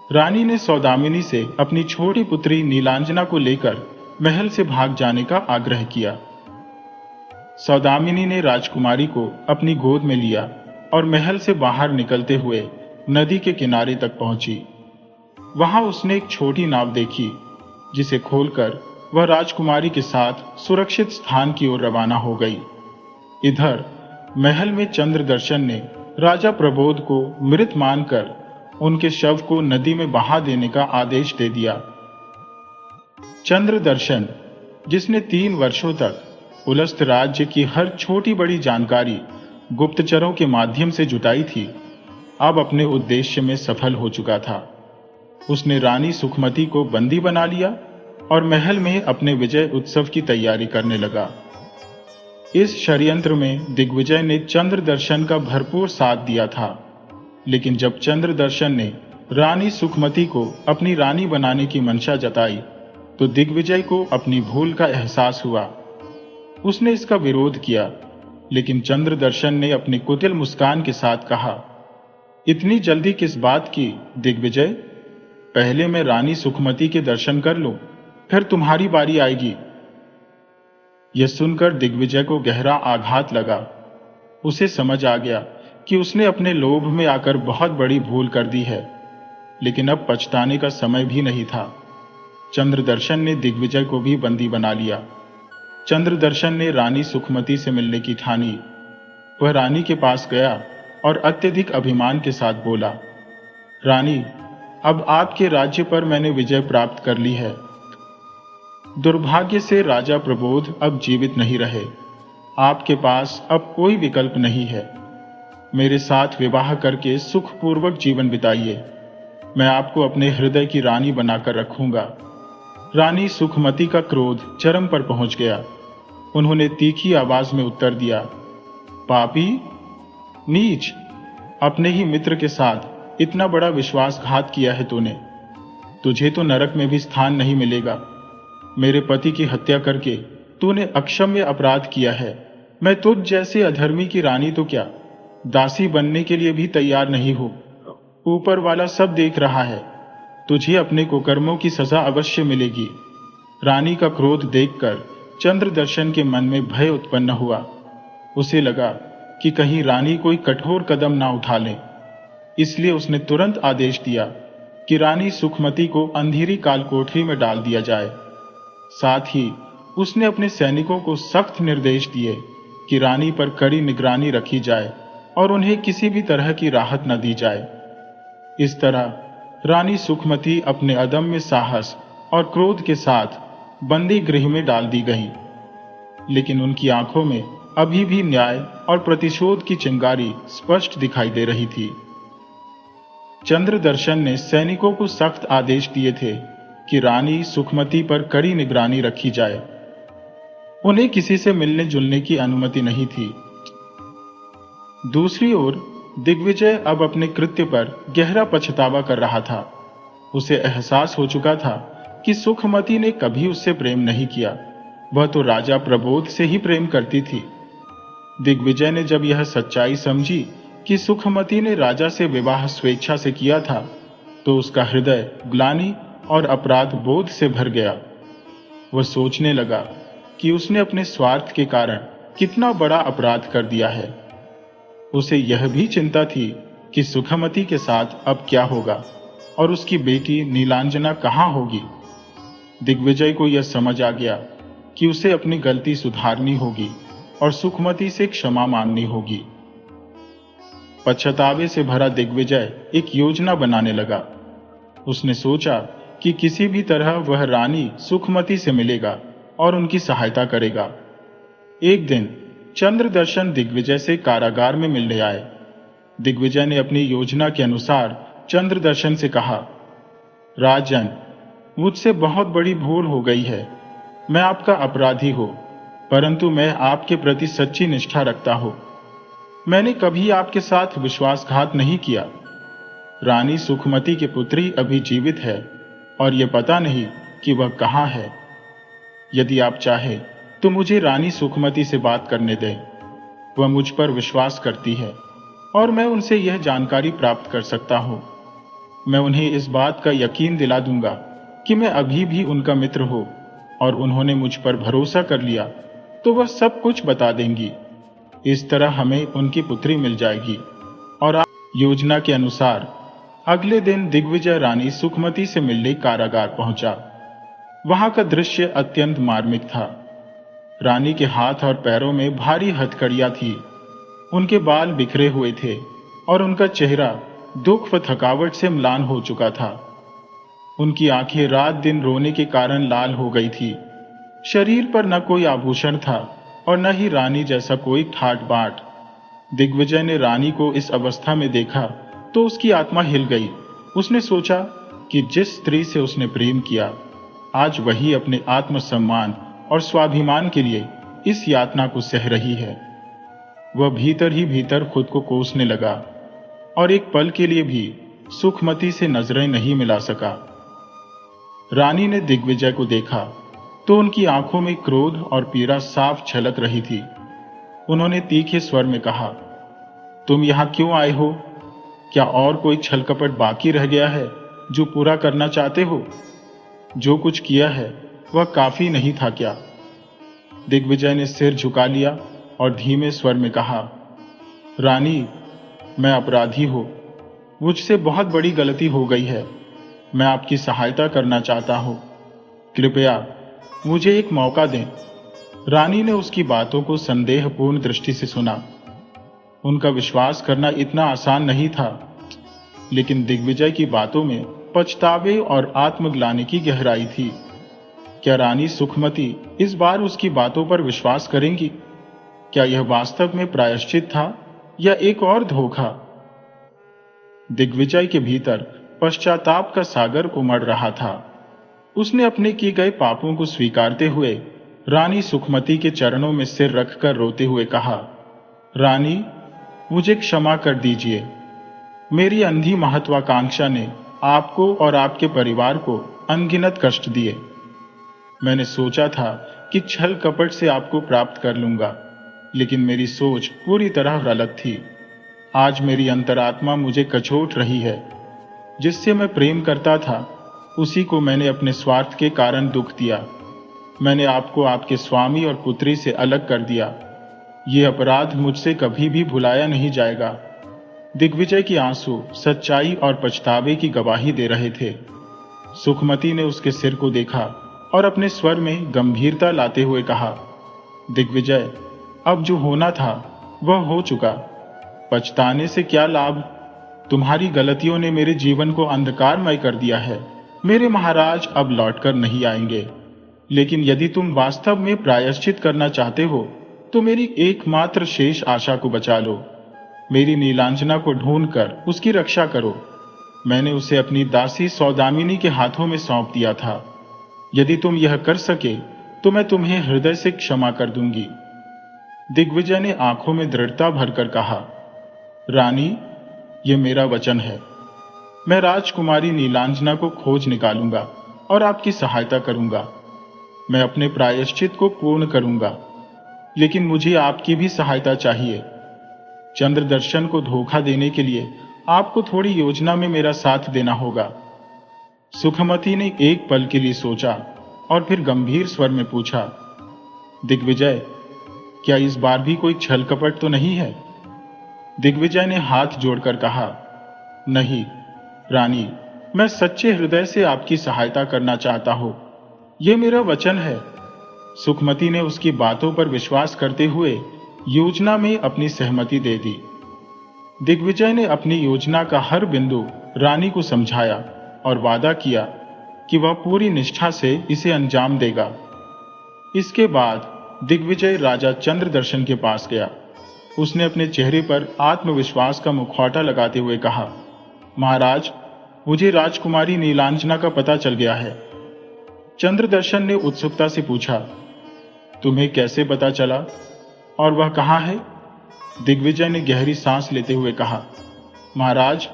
रानी ने सौदामिनी से अपनी छोटी पुत्री नीलांजना को लेकर महल से भाग जाने का आग्रह किया। सौदामिनी ने राजकुमारी को अपनी गोद में लिया और महल से बाहर निकलते हुए नदी के किनारे तक पहुंची। वहां उसने एक छोटी नाव देखी, जिसे खोलकर वह राजकुमारी के साथ सुरक्षित स्थान की ओर रवाना हो गई। इधर महल में चंद्रदर्शन ने राजा प्रबोध को मृत मानकर उनके शव को नदी में बहा देने का आदेश दे दिया। चंद्रदर्शन, जिसने 3 वर्षों तक उलस्त राज्य की हर छोटी बड़ी जानकारी गुप्तचरों के माध्यम से जुटाई थी, अब अपने उद्देश्य में सफल हो चुका था। उसने रानी सुखमती को बंदी बना लिया और महल में अपने विजय उत्सव की तैयारी करने लगा। इस षड्यंत्र में दिग्विजय ने चंद्रदर्शन का भरपूर साथ दिया था, लेकिन जब चंद्रदर्शन ने रानी सुखमती को अपनी रानी बनाने की मंशा जताई तो दिग्विजय को अपनी भूल का एहसास हुआ। उसने इसका विरोध किया, लेकिन चंद्रदर्शन ने अपनी कुटिल मुस्कान के साथ कहा, इतनी जल्दी किस बात की दिग्विजय? पहले मैं रानी सुखमती के दर्शन कर लूं, फिर तुम्हारी बारी आएगी। यह सुनकर दिग्विजय को गहरा आघात लगा। उसे समझ आ गया कि उसने अपने लोभ में आकर बहुत बड़ी भूल कर दी है, लेकिन अब पछताने का समय भी नहीं था। चंद्रदर्शन ने दिग्विजय को भी बंदी बना लिया। चंद्रदर्शन ने रानी सुखमती से मिलने की ठानी। वह रानी के पास गया और अत्यधिक अभिमान के साथ बोला, रानी, अब आपके राज्य पर मैंने विजय प्राप्त कर ली है। दुर्भाग्य से राजा प्रबोध अब जीवित नहीं रहे। आपके पास अब कोई विकल्प नहीं है। मेरे साथ विवाह करके सुखपूर्वक जीवन बिताइए। मैं आपको अपने हृदय की रानी बनाकर रखूंगा। रानी सुखमती का क्रोध चरम पर पहुंच गया। उन्होंने तीखी आवाज में उत्तर दिया, पापी, नीच, अपने ही मित्र के साथ इतना बड़ा विश्वासघात किया है तूने। तुझे तो नरक में भी स्थान नहीं मिलेगा। मेरे पति की हत्या करके तूने अक्षम्य अपराध किया है। मैं तुझ जैसे अधर्मी की रानी तो क्या, दासी बनने के लिए भी तैयार नहीं हूं। ऊपर वाला सब देख रहा है। तुझे अपने कुकर्मों की सजा अवश्य मिलेगी। रानी का क्रोध देखकर चंद्रदर्शन के मन में भय उत्पन्न हुआ। उसे लगा कि कहीं रानी कोई कठोर कदम ना उठा ले। इसलिए उसने तुरंत आदेश दिया कि रानी सुखमती को अंधेरी काल कोठरी में डाल दिया जाए। साथ ही उसने अपने सैनिकों को सख्त निर्देश दिए कि रानी पर कड़ी निगरानी रखी जाए और उन्हें किसी भी तरह की राहत न दी जाए। इस तरह रानी सुखमती अपने अदम्य साहस और क्रोध के साथ बंदी गृह में डाल दी गई। लेकिन उनकी आंखों में अभी भी न्याय और प्रतिशोध की चिंगारी स्पष्ट दिखाई दे रही थी। चंद्रदर्शन ने सैनिकों को सख्त आदेश दिए थे कि रानी सुखमती पर कड़ी निगरानी रखी जाए। उन्हें किसी से मिलने जुलने की अनुमति नहीं थी। दूसरी ओर दिग्विजय अब अपने कृत्य पर गहरा पछतावा कर रहा था। उसे एहसास हो चुका था कि सुखमती ने कभी उससे प्रेम नहीं किया। वह तो राजा प्रबोध से ही प्रेम करती थी। दिग्विजय ने जब यह सच्चाई समझी कि सुखमती ने राजा से विवाह स्वेच्छा से किया था, तो उसका हृदय ग्लानि और अपराध बोध से भर गया। वह सोचने लगा कि उसने अपने स्वार्थ के कारण कितना बड़ा अपराध कर दिया है। उसे यह भी चिंता थी कि सुखमती के साथ अब क्या होगा और उसकी बेटी नीलांजना कहाँ होगी। दिग्विजय को यह समझ आ गया कि उसे अपनी गलती सुधारनी होगी और सुखमती से क्षमा मांगनी होगी। पछतावे से भरा दिग्विजय एक योजना बनाने लगा। उसने सोचा कि किसी भी तरह वह रानी सुखमती से मिलेगा और उनकी सहायता करेगा। एक दिन चंद्रदर्शन दिग्विजय से कारागार में मिलने आए। दिग्विजय ने अपनी योजना के अनुसार चंद्रदर्शन से कहा, राजन, मुझसे बहुत बड़ी भूल हो गई है। मैं आपका अपराधी हूं, परंतु मैं आपके प्रति सच्ची निष्ठा रखता हूं। मैंने कभी आपके साथ विश्वासघात नहीं किया। रानी सुखमती की पुत्री अभी जीवित है और यह पता नहीं कि वह कहाँ है। यदि आप चाहें तो मुझे रानी सुखमती से बात करने दें। वह मुझ पर विश्वास करती है और मैं उनसे यह जानकारी प्राप्त कर सकता हूं। मैं उन्हें इस बात का यकीन दिला दूंगा कि मैं अभी भी उनका मित्र हूं और उन्होंने मुझ पर भरोसा कर लिया तो वह सब कुछ बता देंगी। इस तरह हमें उनकी पुत्री मिल जाएगी। और योजना के अनुसार अगले दिन दिग्विजय रानी सुखमती से मिलने कारागार पहुंचा। वहां का दृश्य अत्यंत मार्मिक था। रानी के हाथ और पैरों में भारी हथकड़ियां थी। उनके बाल बिखरे हुए थे और उनका चेहरा दुख व थकावट से म्लान हो चुका था। उनकी आंखें रात दिन रोने के कारण लाल हो गई थी। शरीर पर न कोई आभूषण था और न ही रानी जैसा कोई ठाट बाट। दिग्विजय ने रानी को इस अवस्था में देखा तो उसकी आत्मा हिल गई। उसने सोचा कि जिस स्त्री से उसने प्रेम किया, आज वही अपने आत्मसम्मान और स्वाभिमान के लिए इस यातना को सह रही है। वह भीतर ही भीतर खुद को कोसने लगा और एक पल के लिए भी सुखमती से नजरें नहीं मिला सका। रानी ने दिग्विजय को देखा तो उनकी आंखों में क्रोध और पीड़ा साफ झलक रही थी। उन्होंने तीखे स्वर में कहा, तुम यहां क्यों आए हो? क्या और कोई छल कपट बाकी रह गया है जो पूरा करना चाहते हो? जो कुछ किया है वह काफी नहीं था क्या? दिग्विजय ने सिर झुका लिया और धीमे स्वर में कहा, रानी, मैं अपराधी हूं। मुझसे बहुत बड़ी गलती हो गई है। मैं आपकी सहायता करना चाहता हूं। कृपया मुझे एक मौका दें। रानी ने उसकी बातों को संदेहपूर्ण दृष्टि से सुना। उनका विश्वास करना इतना आसान नहीं था, लेकिन दिग्विजय की बातों में पछतावे और आत्मग्लानि की गहराई थी। क्या रानी सुखमती इस बार उसकी बातों पर विश्वास करेंगी? क्या यह वास्तव में प्रायश्चित था या एक और धोखा? दिग्विजय के भीतर पश्चाताप का सागर उमड़ रहा था। उसने अपने किए गए पापों को स्वीकारते हुए रानी सुखमती के चरणों में सिर रखकर रोते हुए कहा, रानी, मुझे क्षमा कर दीजिए। मेरी अंधी महत्वाकांक्षा ने आपको और आपके परिवार को अनगिनत कष्ट दिए। मैंने सोचा था कि छल कपट से आपको प्राप्त कर लूंगा, लेकिन मेरी सोच पूरी तरह गलत थी। आज मेरी अंतरात्मा मुझे कचोट रही है। जिससे मैं प्रेम करता था, उसी को मैंने अपने स्वार्थ के कारण दुख दिया। मैंने आपको आपके स्वामी और पुत्री से अलग कर दिया। ये अपराध मुझसे कभी भी भुलाया नहीं जाएगा। दिग्विजय की आंसू सच्चाई और पछतावे की गवाही दे रहे थे। सुखमती ने उसके सिर को देखा और अपने स्वर में गंभीरता लाते हुए कहा, दिग्विजय, अब जो होना था वह हो चुका। पछताने से क्या लाभ? तुम्हारी गलतियों ने मेरे जीवन को अंधकारमय कर दिया है। मेरे महाराज अब लौटकर नहीं आएंगे। लेकिन यदि तुम वास्तव में प्रायश्चित करना चाहते हो तो मेरी एकमात्र शेष आशा को बचा लो। मेरी नीलांजना को ढूंढकर उसकी रक्षा करो। मैंने उसे अपनी दासी सौदामिनी के हाथों में सौंप दिया था। यदि तुम यह कर सके तो मैं तुम्हें हृदय से क्षमा कर दूंगी। दिग्विजय ने आंखों में दृढ़ता भरकर कहा, रानी, यह मेरा वचन है। मैं राजकुमारी नीलांजना को खोज निकालूंगा और आपकी सहायता करूंगा। मैं अपने प्रायश्चित को पूर्ण करूंगा, लेकिन मुझे आपकी भी सहायता चाहिए। चंद्रदर्शन को धोखा देने के लिए आपको थोड़ी योजना में मेरा साथ देना होगा। सुखमती ने एक पल के लिए सोचा और फिर गंभीर स्वर में पूछा, दिग्विजय, क्या इस बार भी कोई छल कपट तो नहीं है? दिग्विजय ने हाथ जोड़कर कहा, नहीं रानी, मैं सच्चे हृदय से आपकी सहायता करना चाहता हूं। यह मेरा वचन है। सुखमती ने उसकी बातों पर विश्वास करते हुए योजना में अपनी सहमति दे दी। दिग्विजय ने अपनी योजना का हर बिंदु रानी को समझाया और वादा किया कि वह पूरी निष्ठा से इसे अंजाम देगा। इसके बाद दिग्विजय राजा चंद्रदर्शन के पास गया। उसने अपने चेहरे पर आत्मविश्वास का मुखौटा लगाते हुए कहा, महाराज, मुझे राजकुमारी नीलांजना का पता चल गया है। चंद्रदर्शन ने उत्सुकता से पूछा, तुम्हें कैसे पता चला और वह कहाँ है? दिग्विजय ने गहरी सांस लेते हुए कहा, महाराज,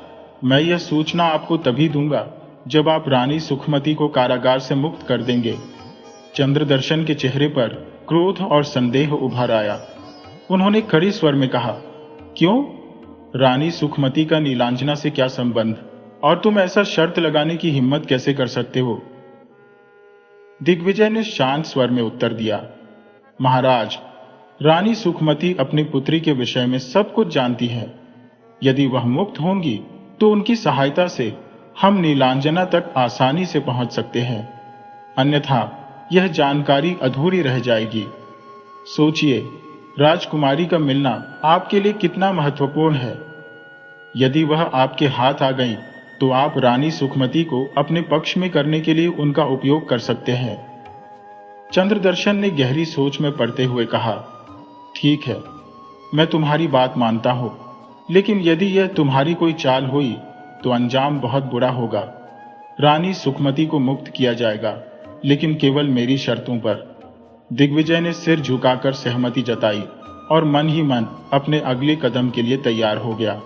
मैं यह सूचना आपको तभी दूंगा जब आप रानी सुखमती को कारागार से मुक्त कर देंगे। चंद्रदर्शन के चेहरे पर क्रोध और संदेह उभर आया। उन्होंने कड़े स्वर में कहा, क्यों? रानी सुखमती का नीलांजना से क्या संबंध, और तुम ऐसा शर्त लगाने की हिम्मत कैसे कर सकते हो? दिग्विजय ने शांत स्वर में उत्तर दिया, महाराज, रानी सुखमती अपनी पुत्री के विषय में सब कुछ जानती है। यदि वह मुक्त होंगी तो उनकी सहायता से हम नीलांजना तक आसानी से पहुंच सकते हैं, अन्यथा यह जानकारी अधूरी रह जाएगी। सोचिए, राजकुमारी का मिलना आपके लिए कितना महत्वपूर्ण है। यदि वह आपके हाथ आ गई तो आप रानी सुखमती को अपने पक्ष में करने के लिए उनका उपयोग कर सकते हैं। चंद्रदर्शन ने गहरी सोच में पड़ते हुए कहा, ठीक है, मैं तुम्हारी बात मानता हूं, लेकिन यदि यह तुम्हारी कोई चाल हुई तो अंजाम बहुत बुरा होगा। रानी सुखमती को मुक्त किया जाएगा, लेकिन केवल मेरी शर्तों पर। दिग्विजय ने सिर झुकाकर सहमति जताई और मन ही मन अपने अगले कदम के लिए तैयार हो गया।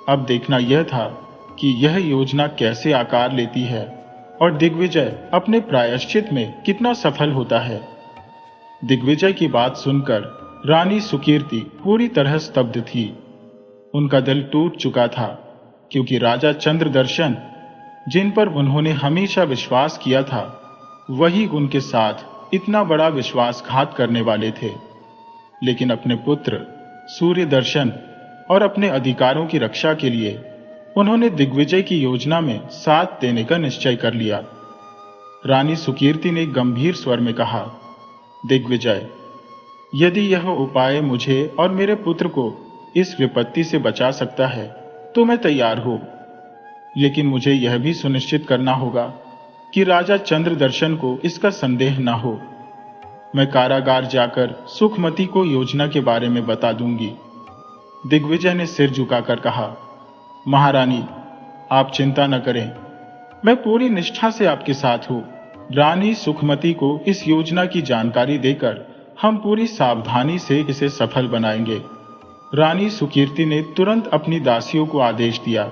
अब देखना यह था कि यह योजना कैसे आकार लेती है और दिग्विजय अपने प्रायश्चित में कितना सफल होता है। दिग्विजय की बात सुनकर रानी सुकीर्ति पूरी तरह स्तब्ध थी। उनका दिल टूट चुका था, क्योंकि राजा चंद्रदर्शन, जिन पर उन्होंने हमेशा विश्वास किया था, वही उनके साथ इतना बड़ा विश्वासघात करने वाले थे। लेकिन अपने पुत्र सूर्यदर्शन और अपने अधिकारों की रक्षा के लिए उन्होंने दिग्विजय की योजना में साथ देने का निश्चय कर लिया। रानी सुकीर्ति ने गंभीर स्वर में कहा, दिग्विजय, यदि यह उपाय मुझे और मेरे पुत्र को इस विपत्ति से बचा सकता है तो मैं तैयार हूं, लेकिन मुझे यह भी सुनिश्चित करना होगा कि राजा चंद्रदर्शन को इसका संदेह न हो। मैं कारागार जाकर सुखमती को योजना के बारे में बता दूंगी। दिग्विजय ने सिर झुकाकर कहा, महारानी, आप चिंता न करें, मैं पूरी निष्ठा से आपके साथ हूं। रानी सुखमती को इस योजना की जानकारी देकर हम पूरी सावधानी से इसे सफल बनाएंगे। रानी सुकीर्ति ने तुरंत अपनी दासियों को आदेश दिया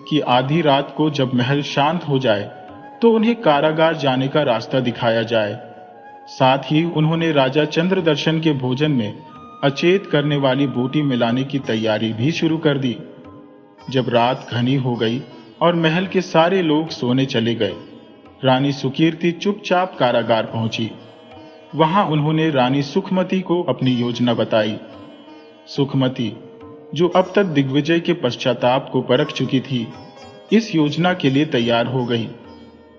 कि आधी रात को जब महल शांत हो जाए तो उन्हें कारागार जाने का रास्ता दिखाया जाए। साथ ही उन्होंने राजा चंद्रदर्शन के भोजन में अचेत करने वाली बूटी मिलाने की तैयारी भी शुरू कर दी। जब रात घनी हो गई और महल के सारे लोग सोने चले गए, रानी सुकीर्ति चुपचाप कारागार पहुंची। वहां उन्होंने रानी सुखमती को अपनी योजना बताई। सुखमती, जो अब तक दिग्विजय के पश्चाताप को परख चुकी थी, इस योजना के लिए तैयार हो गई।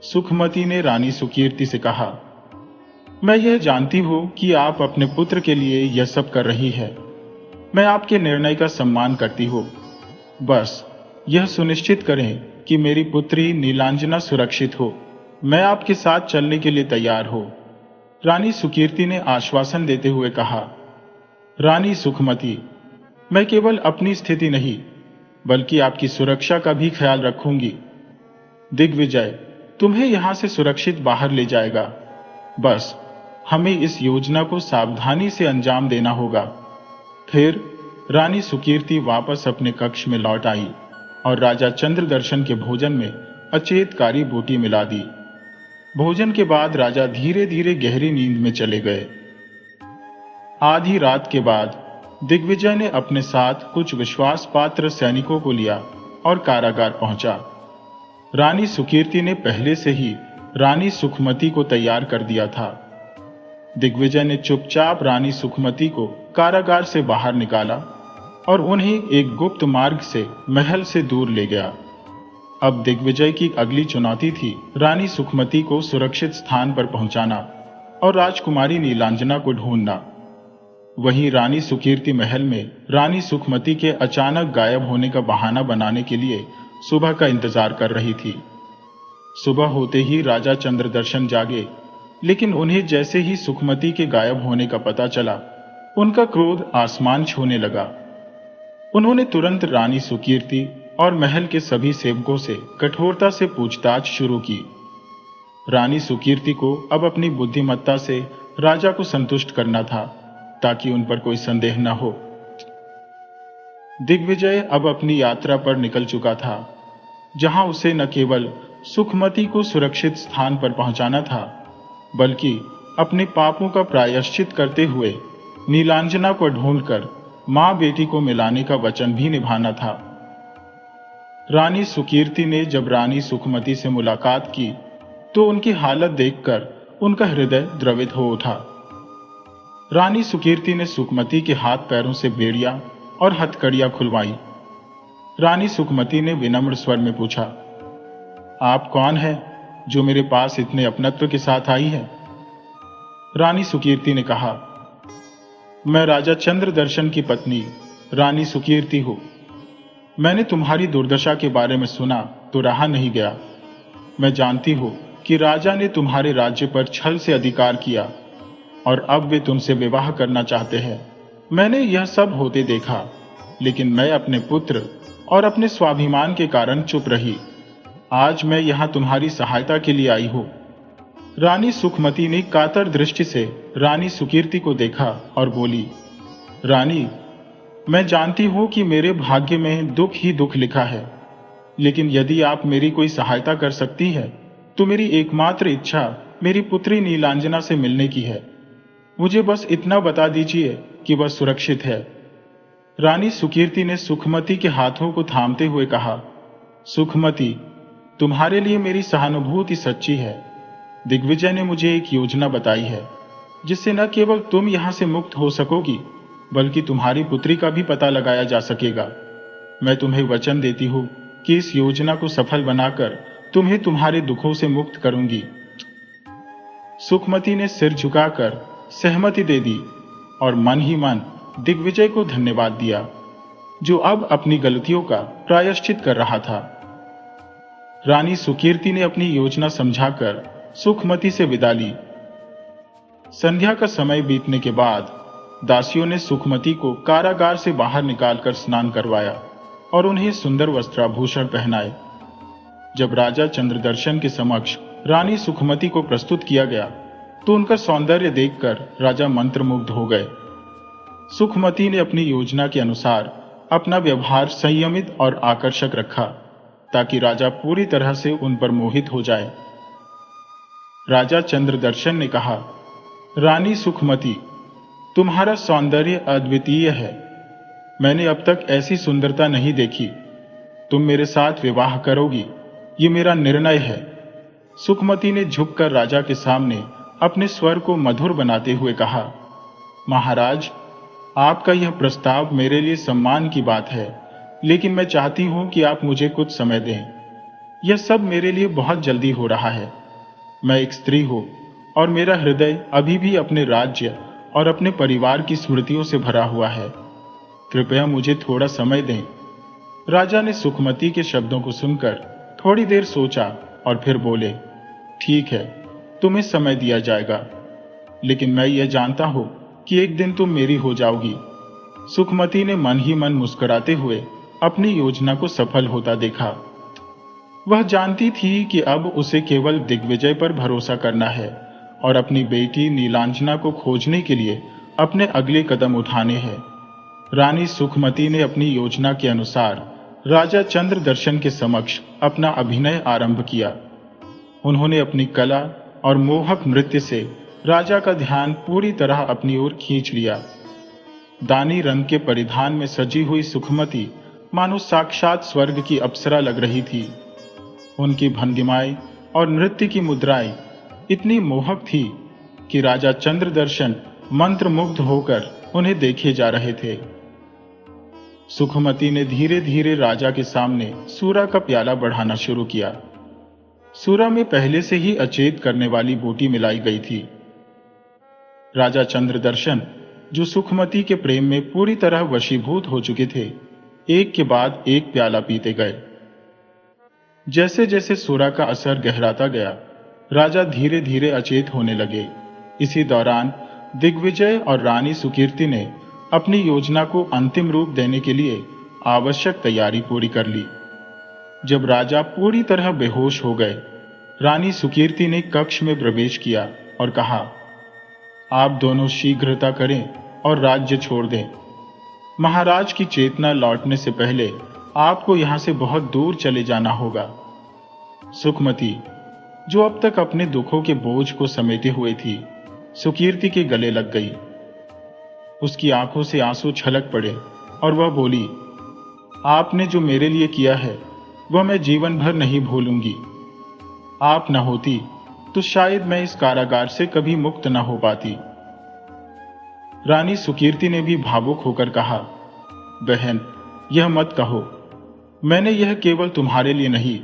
सुखमती ने रानी सुकीर्ति से कहा, मैं यह जानती हूं कि आप अपने पुत्र के लिए यह सब कर रही है। मैं आपके निर्णय का सम्मान करती हूं। बस यह सुनिश्चित करें कि मेरी पुत्री नीलांजना सुरक्षित हो। मैं आपके साथ चलने के लिए तैयार हूं। रानी सुकीर्ति ने आश्वासन देते हुए कहा, रानी सुखमती, मैं केवल अपनी स्थिति नहीं बल्कि आपकी सुरक्षा का भी ख्याल रखूंगी। दिग्विजय तुम्हें यहां से सुरक्षित बाहर ले जाएगा। बस हमें इस योजना को सावधानी से अंजाम देना होगा। फिर रानी सुकीर्ति वापस अपने कक्ष में लौट आई और राजा चंद्रदर्शन के भोजन में अचेतकारी बूटी मिला दी। भोजन के बाद राजा धीरे धीरे गहरी नींद में चले गए। आधी रात के बाद दिग्विजय ने अपने साथ कुछ विश्वास पात्र सैनिकों को लिया और कारागार पहुंचा। रानी सुकीर्ति ने पहले से ही रानी सुखमती को तैयार कर दिया था। दिग्विजय ने चुपचाप रानी सुखमती को कारागार से बाहर निकाला और उन्हें एक गुप्त मार्ग से महल से दूर ले गया। अब दिग्विजय की अगली चुनौती थी रानी सुखमती को सुरक्षित स्थान पर पहुंचाना और राजकुमारी नीलांजना को ढूंढना। वहीं रानी सुकीर्ति महल में रानी सुखमती के अचानक गायब होने का बहाना बनाने के लिए सुबह का इंतजार कर रही थी। सुबह होते ही राजा चंद्रदर्शन जागे, लेकिन उन्हें जैसे ही सुखमती के गायब होने का पता चला, उनका क्रोध आसमान छूने लगा। उन्होंने तुरंत रानी सुकीर्ति और महल के सभी सेवकों से कठोरता से पूछताछ शुरू की। रानी सुकीर्ति को अब अपनी बुद्धिमत्ता से राजा को संतुष्ट करना था, ताकि उन पर कोई संदेह न हो। दिग्विजय अब अपनी यात्रा पर निकल चुका था, जहां उसे न केवल सुखमती को सुरक्षित स्थान पर पहुंचाना था, बल्कि अपने पापों का प्रायश्चित करते हुए नीलांजना को ढूंढकर मां बेटी को मिलाने का वचन भी निभाना था। रानी सुकीर्ति ने जब रानी सुखमती से मुलाकात की, तो उनकी हालत देखकर उनका हृदय द्रवित हो उठा। रानी सुकीर्ति ने सुखमती के हाथ पैरों से बेड़ियां और हथकड़ियां खुलवाई। रानी सुखमती ने विनम्र स्वर में पूछा, आप कौन हैं जो मेरे पास इतने अपनत्व के साथ आई है? रानी सुकीर्ति ने कहा, मैं राजा चंद्रदर्शन की पत्नी रानी सुकीर्ति हूं। मैंने तुम्हारी दुर्दशा के बारे में सुना तो रहा नहीं गया। मैं जानती हूं कि राजा ने तुम्हारे राज्य पर छल से अधिकार किया और अब वे तुमसे विवाह करना चाहते हैं। मैंने यह सब होते देखा, लेकिन मैं अपने पुत्र और अपने स्वाभिमान के कारण चुप रही। आज मैं यहां तुम्हारी सहायता के लिए आई हूं। रानी सुखमती ने कातर दृष्टि से रानी सुकीर्ति को देखा और बोली, रानी, मैं जानती हूं कि मेरे भाग्य में दुख ही दुख लिखा है, लेकिन यदि आप मेरी कोई सहायता कर सकती है तो मेरी एकमात्र इच्छा मेरी पुत्री नीलांजना से मिलने की है। मुझे बस इतना बता दीजिए कि वह सुरक्षित है। रानी सुकीर्ति ने सुखमती के हाथों को थामते हुए कहा, सुखमती, तुम्हारे लिए मेरी सहानुभूति सच्ची है। दिग्विजय ने मुझे एक योजना बताई है, जिससे न केवल तुम यहां से मुक्त हो सकोगी, बल्कि तुम्हारी पुत्री का भी पता लगाया जा सकेगा। मैं तुम्हें वचन देती हूं कि इस योजना को सफल बनाकर तुम्हें तुम्हारे दुखों से मुक्त करूंगी। सुखमती ने सिर झुकाकर सहमति दे दी और मन ही मन दिग्विजय को धन्यवाद दिया, जो अब अपनी गलतियों का प्रायश्चित कर रहा था। रानी सुकीर्ति ने अपनी योजना समझाकर सुखमती से विदा ली। संध्या का समय बीतने के बाद दासियों ने सुखमती को कारागार से बाहर निकालकर स्नान करवाया और उन्हें सुंदर वस्त्राभूषण पहनाए। जब राजा चंद्रदर्शन के समक्ष रानी सुखमती को प्रस्तुत किया गया, तो उनका सौंदर्य देखकर राजा मंत्रमुग्ध हो गए। सुखमती ने अपनी योजना के अनुसार अपना व्यवहार संयमित और आकर्षक रखा, ताकि राजा पूरी तरह से उन पर मोहित हो जाए। राजा चंद्रदर्शन ने कहा, रानी सुखमती, तुम्हारा सौंदर्य अद्वितीय है। मैंने अब तक ऐसी सुंदरता नहीं देखी। तुम मेरे साथ विवाह करोगी, ये मेरा निर्णय है। सुखमती ने झुककर राजा के सामने अपने स्वर को मधुर बनाते हुए कहा, महाराज, आपका यह प्रस्ताव मेरे लिए सम्मान की बात है, लेकिन मैं चाहती हूं कि आप मुझे कुछ समय दें। यह सब मेरे लिए बहुत जल्दी हो रहा है। मैं एक स्त्री हूं और मेरा हृदय अभी भी अपने राज्य और अपने परिवार की स्मृतियों से भरा हुआ है। कृपया मुझे थोड़ा समय दें। राजा ने सुखमती के शब्दों को सुनकर थोड़ी देर सोचा और फिर बोले, ठीक है, तुम्हें समय दिया जाएगा, लेकिन मैं यह जानता हूं कि एक दिन तुम मेरी हो जाओगी। सुखमती ने मन ही मन मुस्कुराते हुए अपनी योजना को सफल होता देखा। वह जानती थी कि अब उसे केवल दिग्विजय पर भरोसा करना है और अपनी बेटी नीलांजना को खोजने के लिए अपने अगले कदम उठाने हैं। रानी सुखमती ने अपनी योजना के अनुसार राजा चंद्रदर्शन के समक्ष अपना अभिनय आरंभ किया। उन्होंने अपनी कला और मोहक नृत्य से राजा का ध्यान पूरी तरह अपनी ओर खींच लिया। दानी रंग के परिधान में सजी हुई सुखमती मानो साक्षात स्वर्ग की अप्सरा लग रही थी। उनकी भंगिमाएं और नृत्य की मुद्राएं इतनी मोहक थी कि राजा चंद्रदर्शन मंत्रमुग्ध होकर उन्हें देखे जा रहे थे। सुखमती ने धीरे धीरे राजा के सामने सूरा का प्याला बढ़ाना शुरू किया। सूरा में पहले से ही अचेत करने वाली बूटी मिलाई गई थी। राजा चंद्रदर्शन, जो सुखमती के प्रेम में पूरी तरह वशीभूत हो चुके थे, एक के बाद एक प्याला पीते गए। जैसे जैसे सूरा का असर गहराता गया, राजा धीरे धीरे अचेत होने लगे। इसी दौरान दिग्विजय और रानी सुकीर्ति ने अपनी योजना को अंतिम रूप देने के लिए आवश्यक तैयारी पूरी कर ली। जब राजा पूरी तरह बेहोश हो गए, रानी सुकीर्ति ने कक्ष में प्रवेश किया और कहा, आप दोनों शीघ्रता करें और राज्य छोड़ दें। महाराज की चेतना लौटने से पहले आपको यहां से बहुत दूर चले जाना होगा। सुखमती, जो अब तक अपने दुखों के बोझ को समेटे हुए थी, सुकीर्ति के गले लग गई। उसकी आंखों से आंसू छलक पड़े और वह बोली, आपने जो मेरे लिए किया है वह मैं जीवन भर नहीं भूलूंगी। आप न होती तो शायद मैं इस कारागार से कभी मुक्त न हो पाती। रानी सुकीर्ति ने भी भावुक होकर कहा, बहन, यह मत कहो। मैंने यह केवल तुम्हारे लिए नहीं,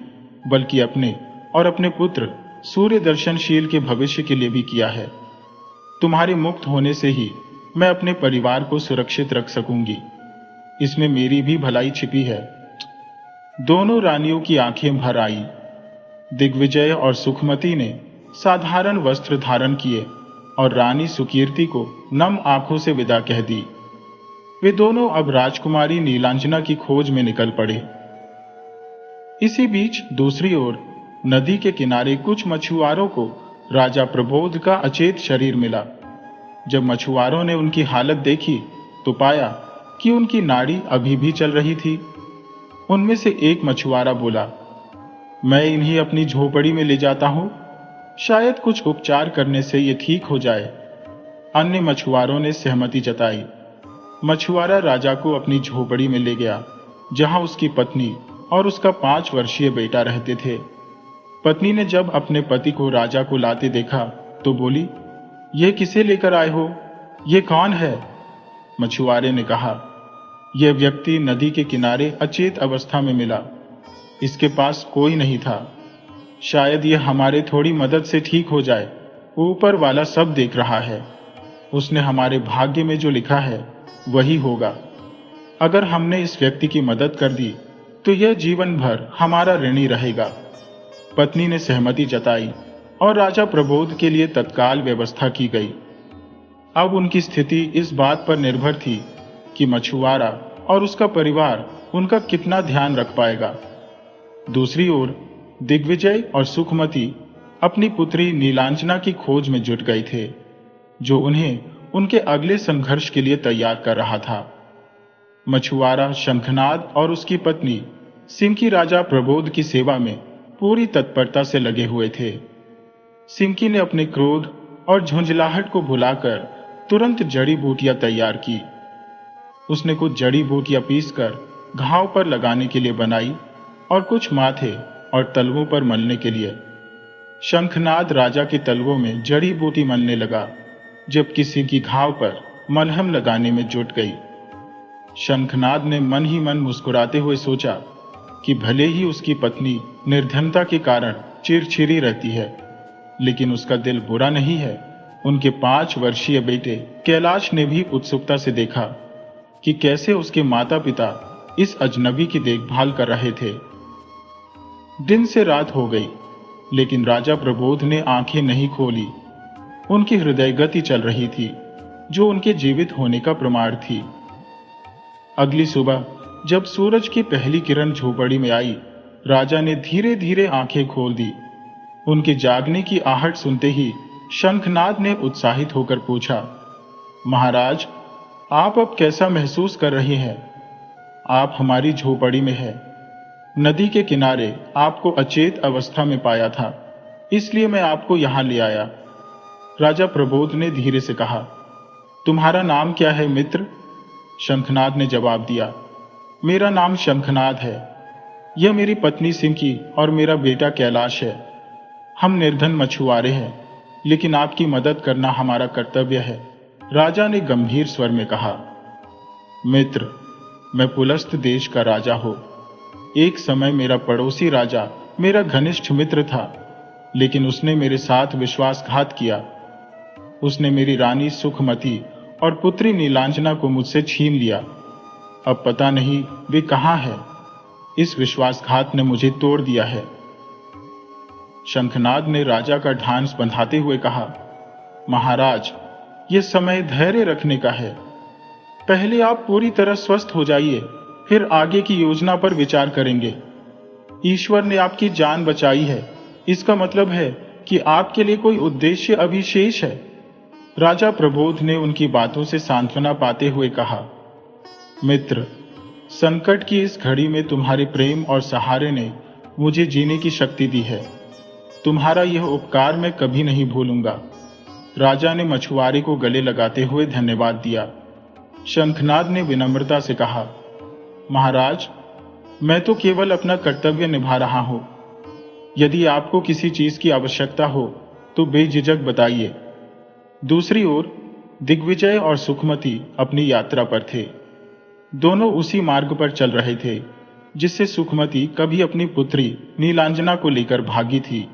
बल्कि अपने और अपने पुत्र सूर्यदर्शनशील के भविष्य के लिए भी किया है। तुम्हारे मुक्त होने से ही मैं अपने परिवार को सुरक्षित रख सकूंगी। इसमें मेरी भी भलाई छिपी है। दोनों रानियों की आंखें भर आई। दिग्विजय और सुखमती ने साधारण वस्त्र धारण किए और रानी सुकीर्ति को नम आंखों से विदा कह दी। वे दोनों अब राजकुमारी नीलांजना की खोज में निकल पड़े। इसी बीच दूसरी ओर नदी के किनारे कुछ मछुआरों को राजा प्रबोध का अचेत शरीर मिला। जब मछुआरों ने उनकी हालत देखी तो पाया कि उनकी नाड़ी अभी भी चल रही थी। उनमें से एक मछुआरा बोला, मैं इन्हें अपनी झोपड़ी में ले जाता हूं, शायद कुछ उपचार करने से ये ठीक हो जाए। अन्य मछुआरों ने सहमति जताई। मछुआरा राजा को अपनी झोपड़ी में ले गया, जहां उसकी पत्नी और उसका 5 वर्षीय बेटा रहते थे। पत्नी ने जब अपने पति को राजा को लाते देखा तो बोली, यह किसे लेकर आए हो? ये कौन है? मछुआरे ने कहा, यह व्यक्ति नदी के किनारे अचेत अवस्था में मिला। इसके पास कोई नहीं था। शायद यह हमारे थोड़ी मदद से ठीक हो जाए। ऊपर वाला सब देख रहा है। उसने हमारे भाग्य में जो लिखा है वही होगा। अगर हमने इस व्यक्ति की मदद कर दी तो यह जीवन भर हमारा ऋणी रहेगा। पत्नी ने सहमति जताई और राजा प्रबोध के लिए तत्काल व्यवस्था की गई। अब उनकी स्थिति इस बात पर निर्भर थी कि मछुआरा और उसका परिवार उनका कितना ध्यान रख पाएगा। दूसरी ओर दिग्विजय और सुखमती अपनी पुत्री नीलांजना की खोज में जुट गए थे, जो उन्हें उनके अगले संघर्ष के लिए तैयार कर रहा था। मछुआरा शंखनाद और उसकी पत्नी सिंकी राजा प्रबोध की सेवा में पूरी तत्परता से लगे हुए थे। सिंकी ने अपने क्रोध और झुंझलाहट को भुलाकर तुरंत जड़ी बूटियां तैयार की। उसने कुछ जड़ी बूटियां पीसकर घाव पर लगाने के लिए बनाई और कुछ माथे और तलवों पर मलने के लिए। शंखनाद राजा के तलवों में जड़ी बूटी मलने लगा, जब किसी की घाव पर मलहम लगाने में जुट गई। शंखनाद ने मन ही मन मुस्कुराते हुए सोचा कि भले ही उसकी पत्नी निर्धनता के कारण चिरचिरी रहती है, लेकिन उसका दिल बुरा नहीं है। उनके 5 वर्षीय बेटे कैलाश ने भी उत्सुकता से देखा कि कैसे उसके माता पिता इस अजनबी की देखभाल कर रहे थे। दिन से रात हो गई, लेकिन राजा प्रबोध ने आंखें नहीं खोली। उनकी हृदय गति चल रही थी, जो उनके जीवित होने का प्रमाण थी। अगली सुबह जब सूरज की पहली किरण झोपड़ी में आई, राजा ने धीरे धीरे आंखें खोल दी। उनके जागने की आहट सुनते ही शंखनाद ने उत्साहित होकर पूछा, महाराज, आप अब कैसा महसूस कर रहे हैं? आप हमारी झोपड़ी में हैं। नदी के किनारे आपको अचेत अवस्था में पाया था, इसलिए मैं आपको यहां ले आया। राजा प्रबोध ने धीरे से कहा, तुम्हारा नाम क्या है मित्र? शंखनाद ने जवाब दिया, मेरा नाम शंखनाद है। यह मेरी पत्नी सिंकी और मेरा बेटा कैलाश है। हम निर्धन मछुआरे हैं, लेकिन आपकी मदद करना हमारा कर्तव्य है। राजा ने गंभीर स्वर में कहा, मित्र, मैं पुलस्त देश का राजा हूं। एक समय मेरा पड़ोसी राजा मेरा घनिष्ठ मित्र था, लेकिन उसने मेरे साथ विश्वासघात किया। उसने मेरी रानी सुखमती और पुत्री नीलांजना को मुझसे छीन लिया। अब पता नहीं वे कहां हैं। इस विश्वासघात ने मुझे तोड़ दिया है। शंखनाद ने राजा का ढांढस बंधाते हुए कहा, महाराज, यह समय धैर्य रखने का है। पहले आप पूरी तरह स्वस्थ हो जाइए, फिर आगे की योजना पर विचार करेंगे। ईश्वर ने आपकी जान बचाई है, इसका मतलब है कि आपके लिए कोई उद्देश्य अभी शेष है। राजा प्रबोध ने उनकी बातों से सांत्वना पाते हुए कहा, मित्र, संकट की इस घड़ी में तुम्हारे प्रेम और सहारे ने मुझे जीने की शक्ति दी है। तुम्हारा यह उपकार मैं कभी नहीं भूलूंगा। राजा ने मछुआरे को गले लगाते हुए धन्यवाद दिया। शंखनाद ने विनम्रता से कहा, महाराज, मैं तो केवल अपना कर्तव्य निभा रहा हूं। यदि आपको किसी चीज की आवश्यकता हो तो बेझिझक बताइए। दूसरी ओर दिग्विजय और सुखमती अपनी यात्रा पर थे। दोनों उसी मार्ग पर चल रहे थे जिससे सुखमती कभी अपनी पुत्री नीलांजना को लेकर भागी थी।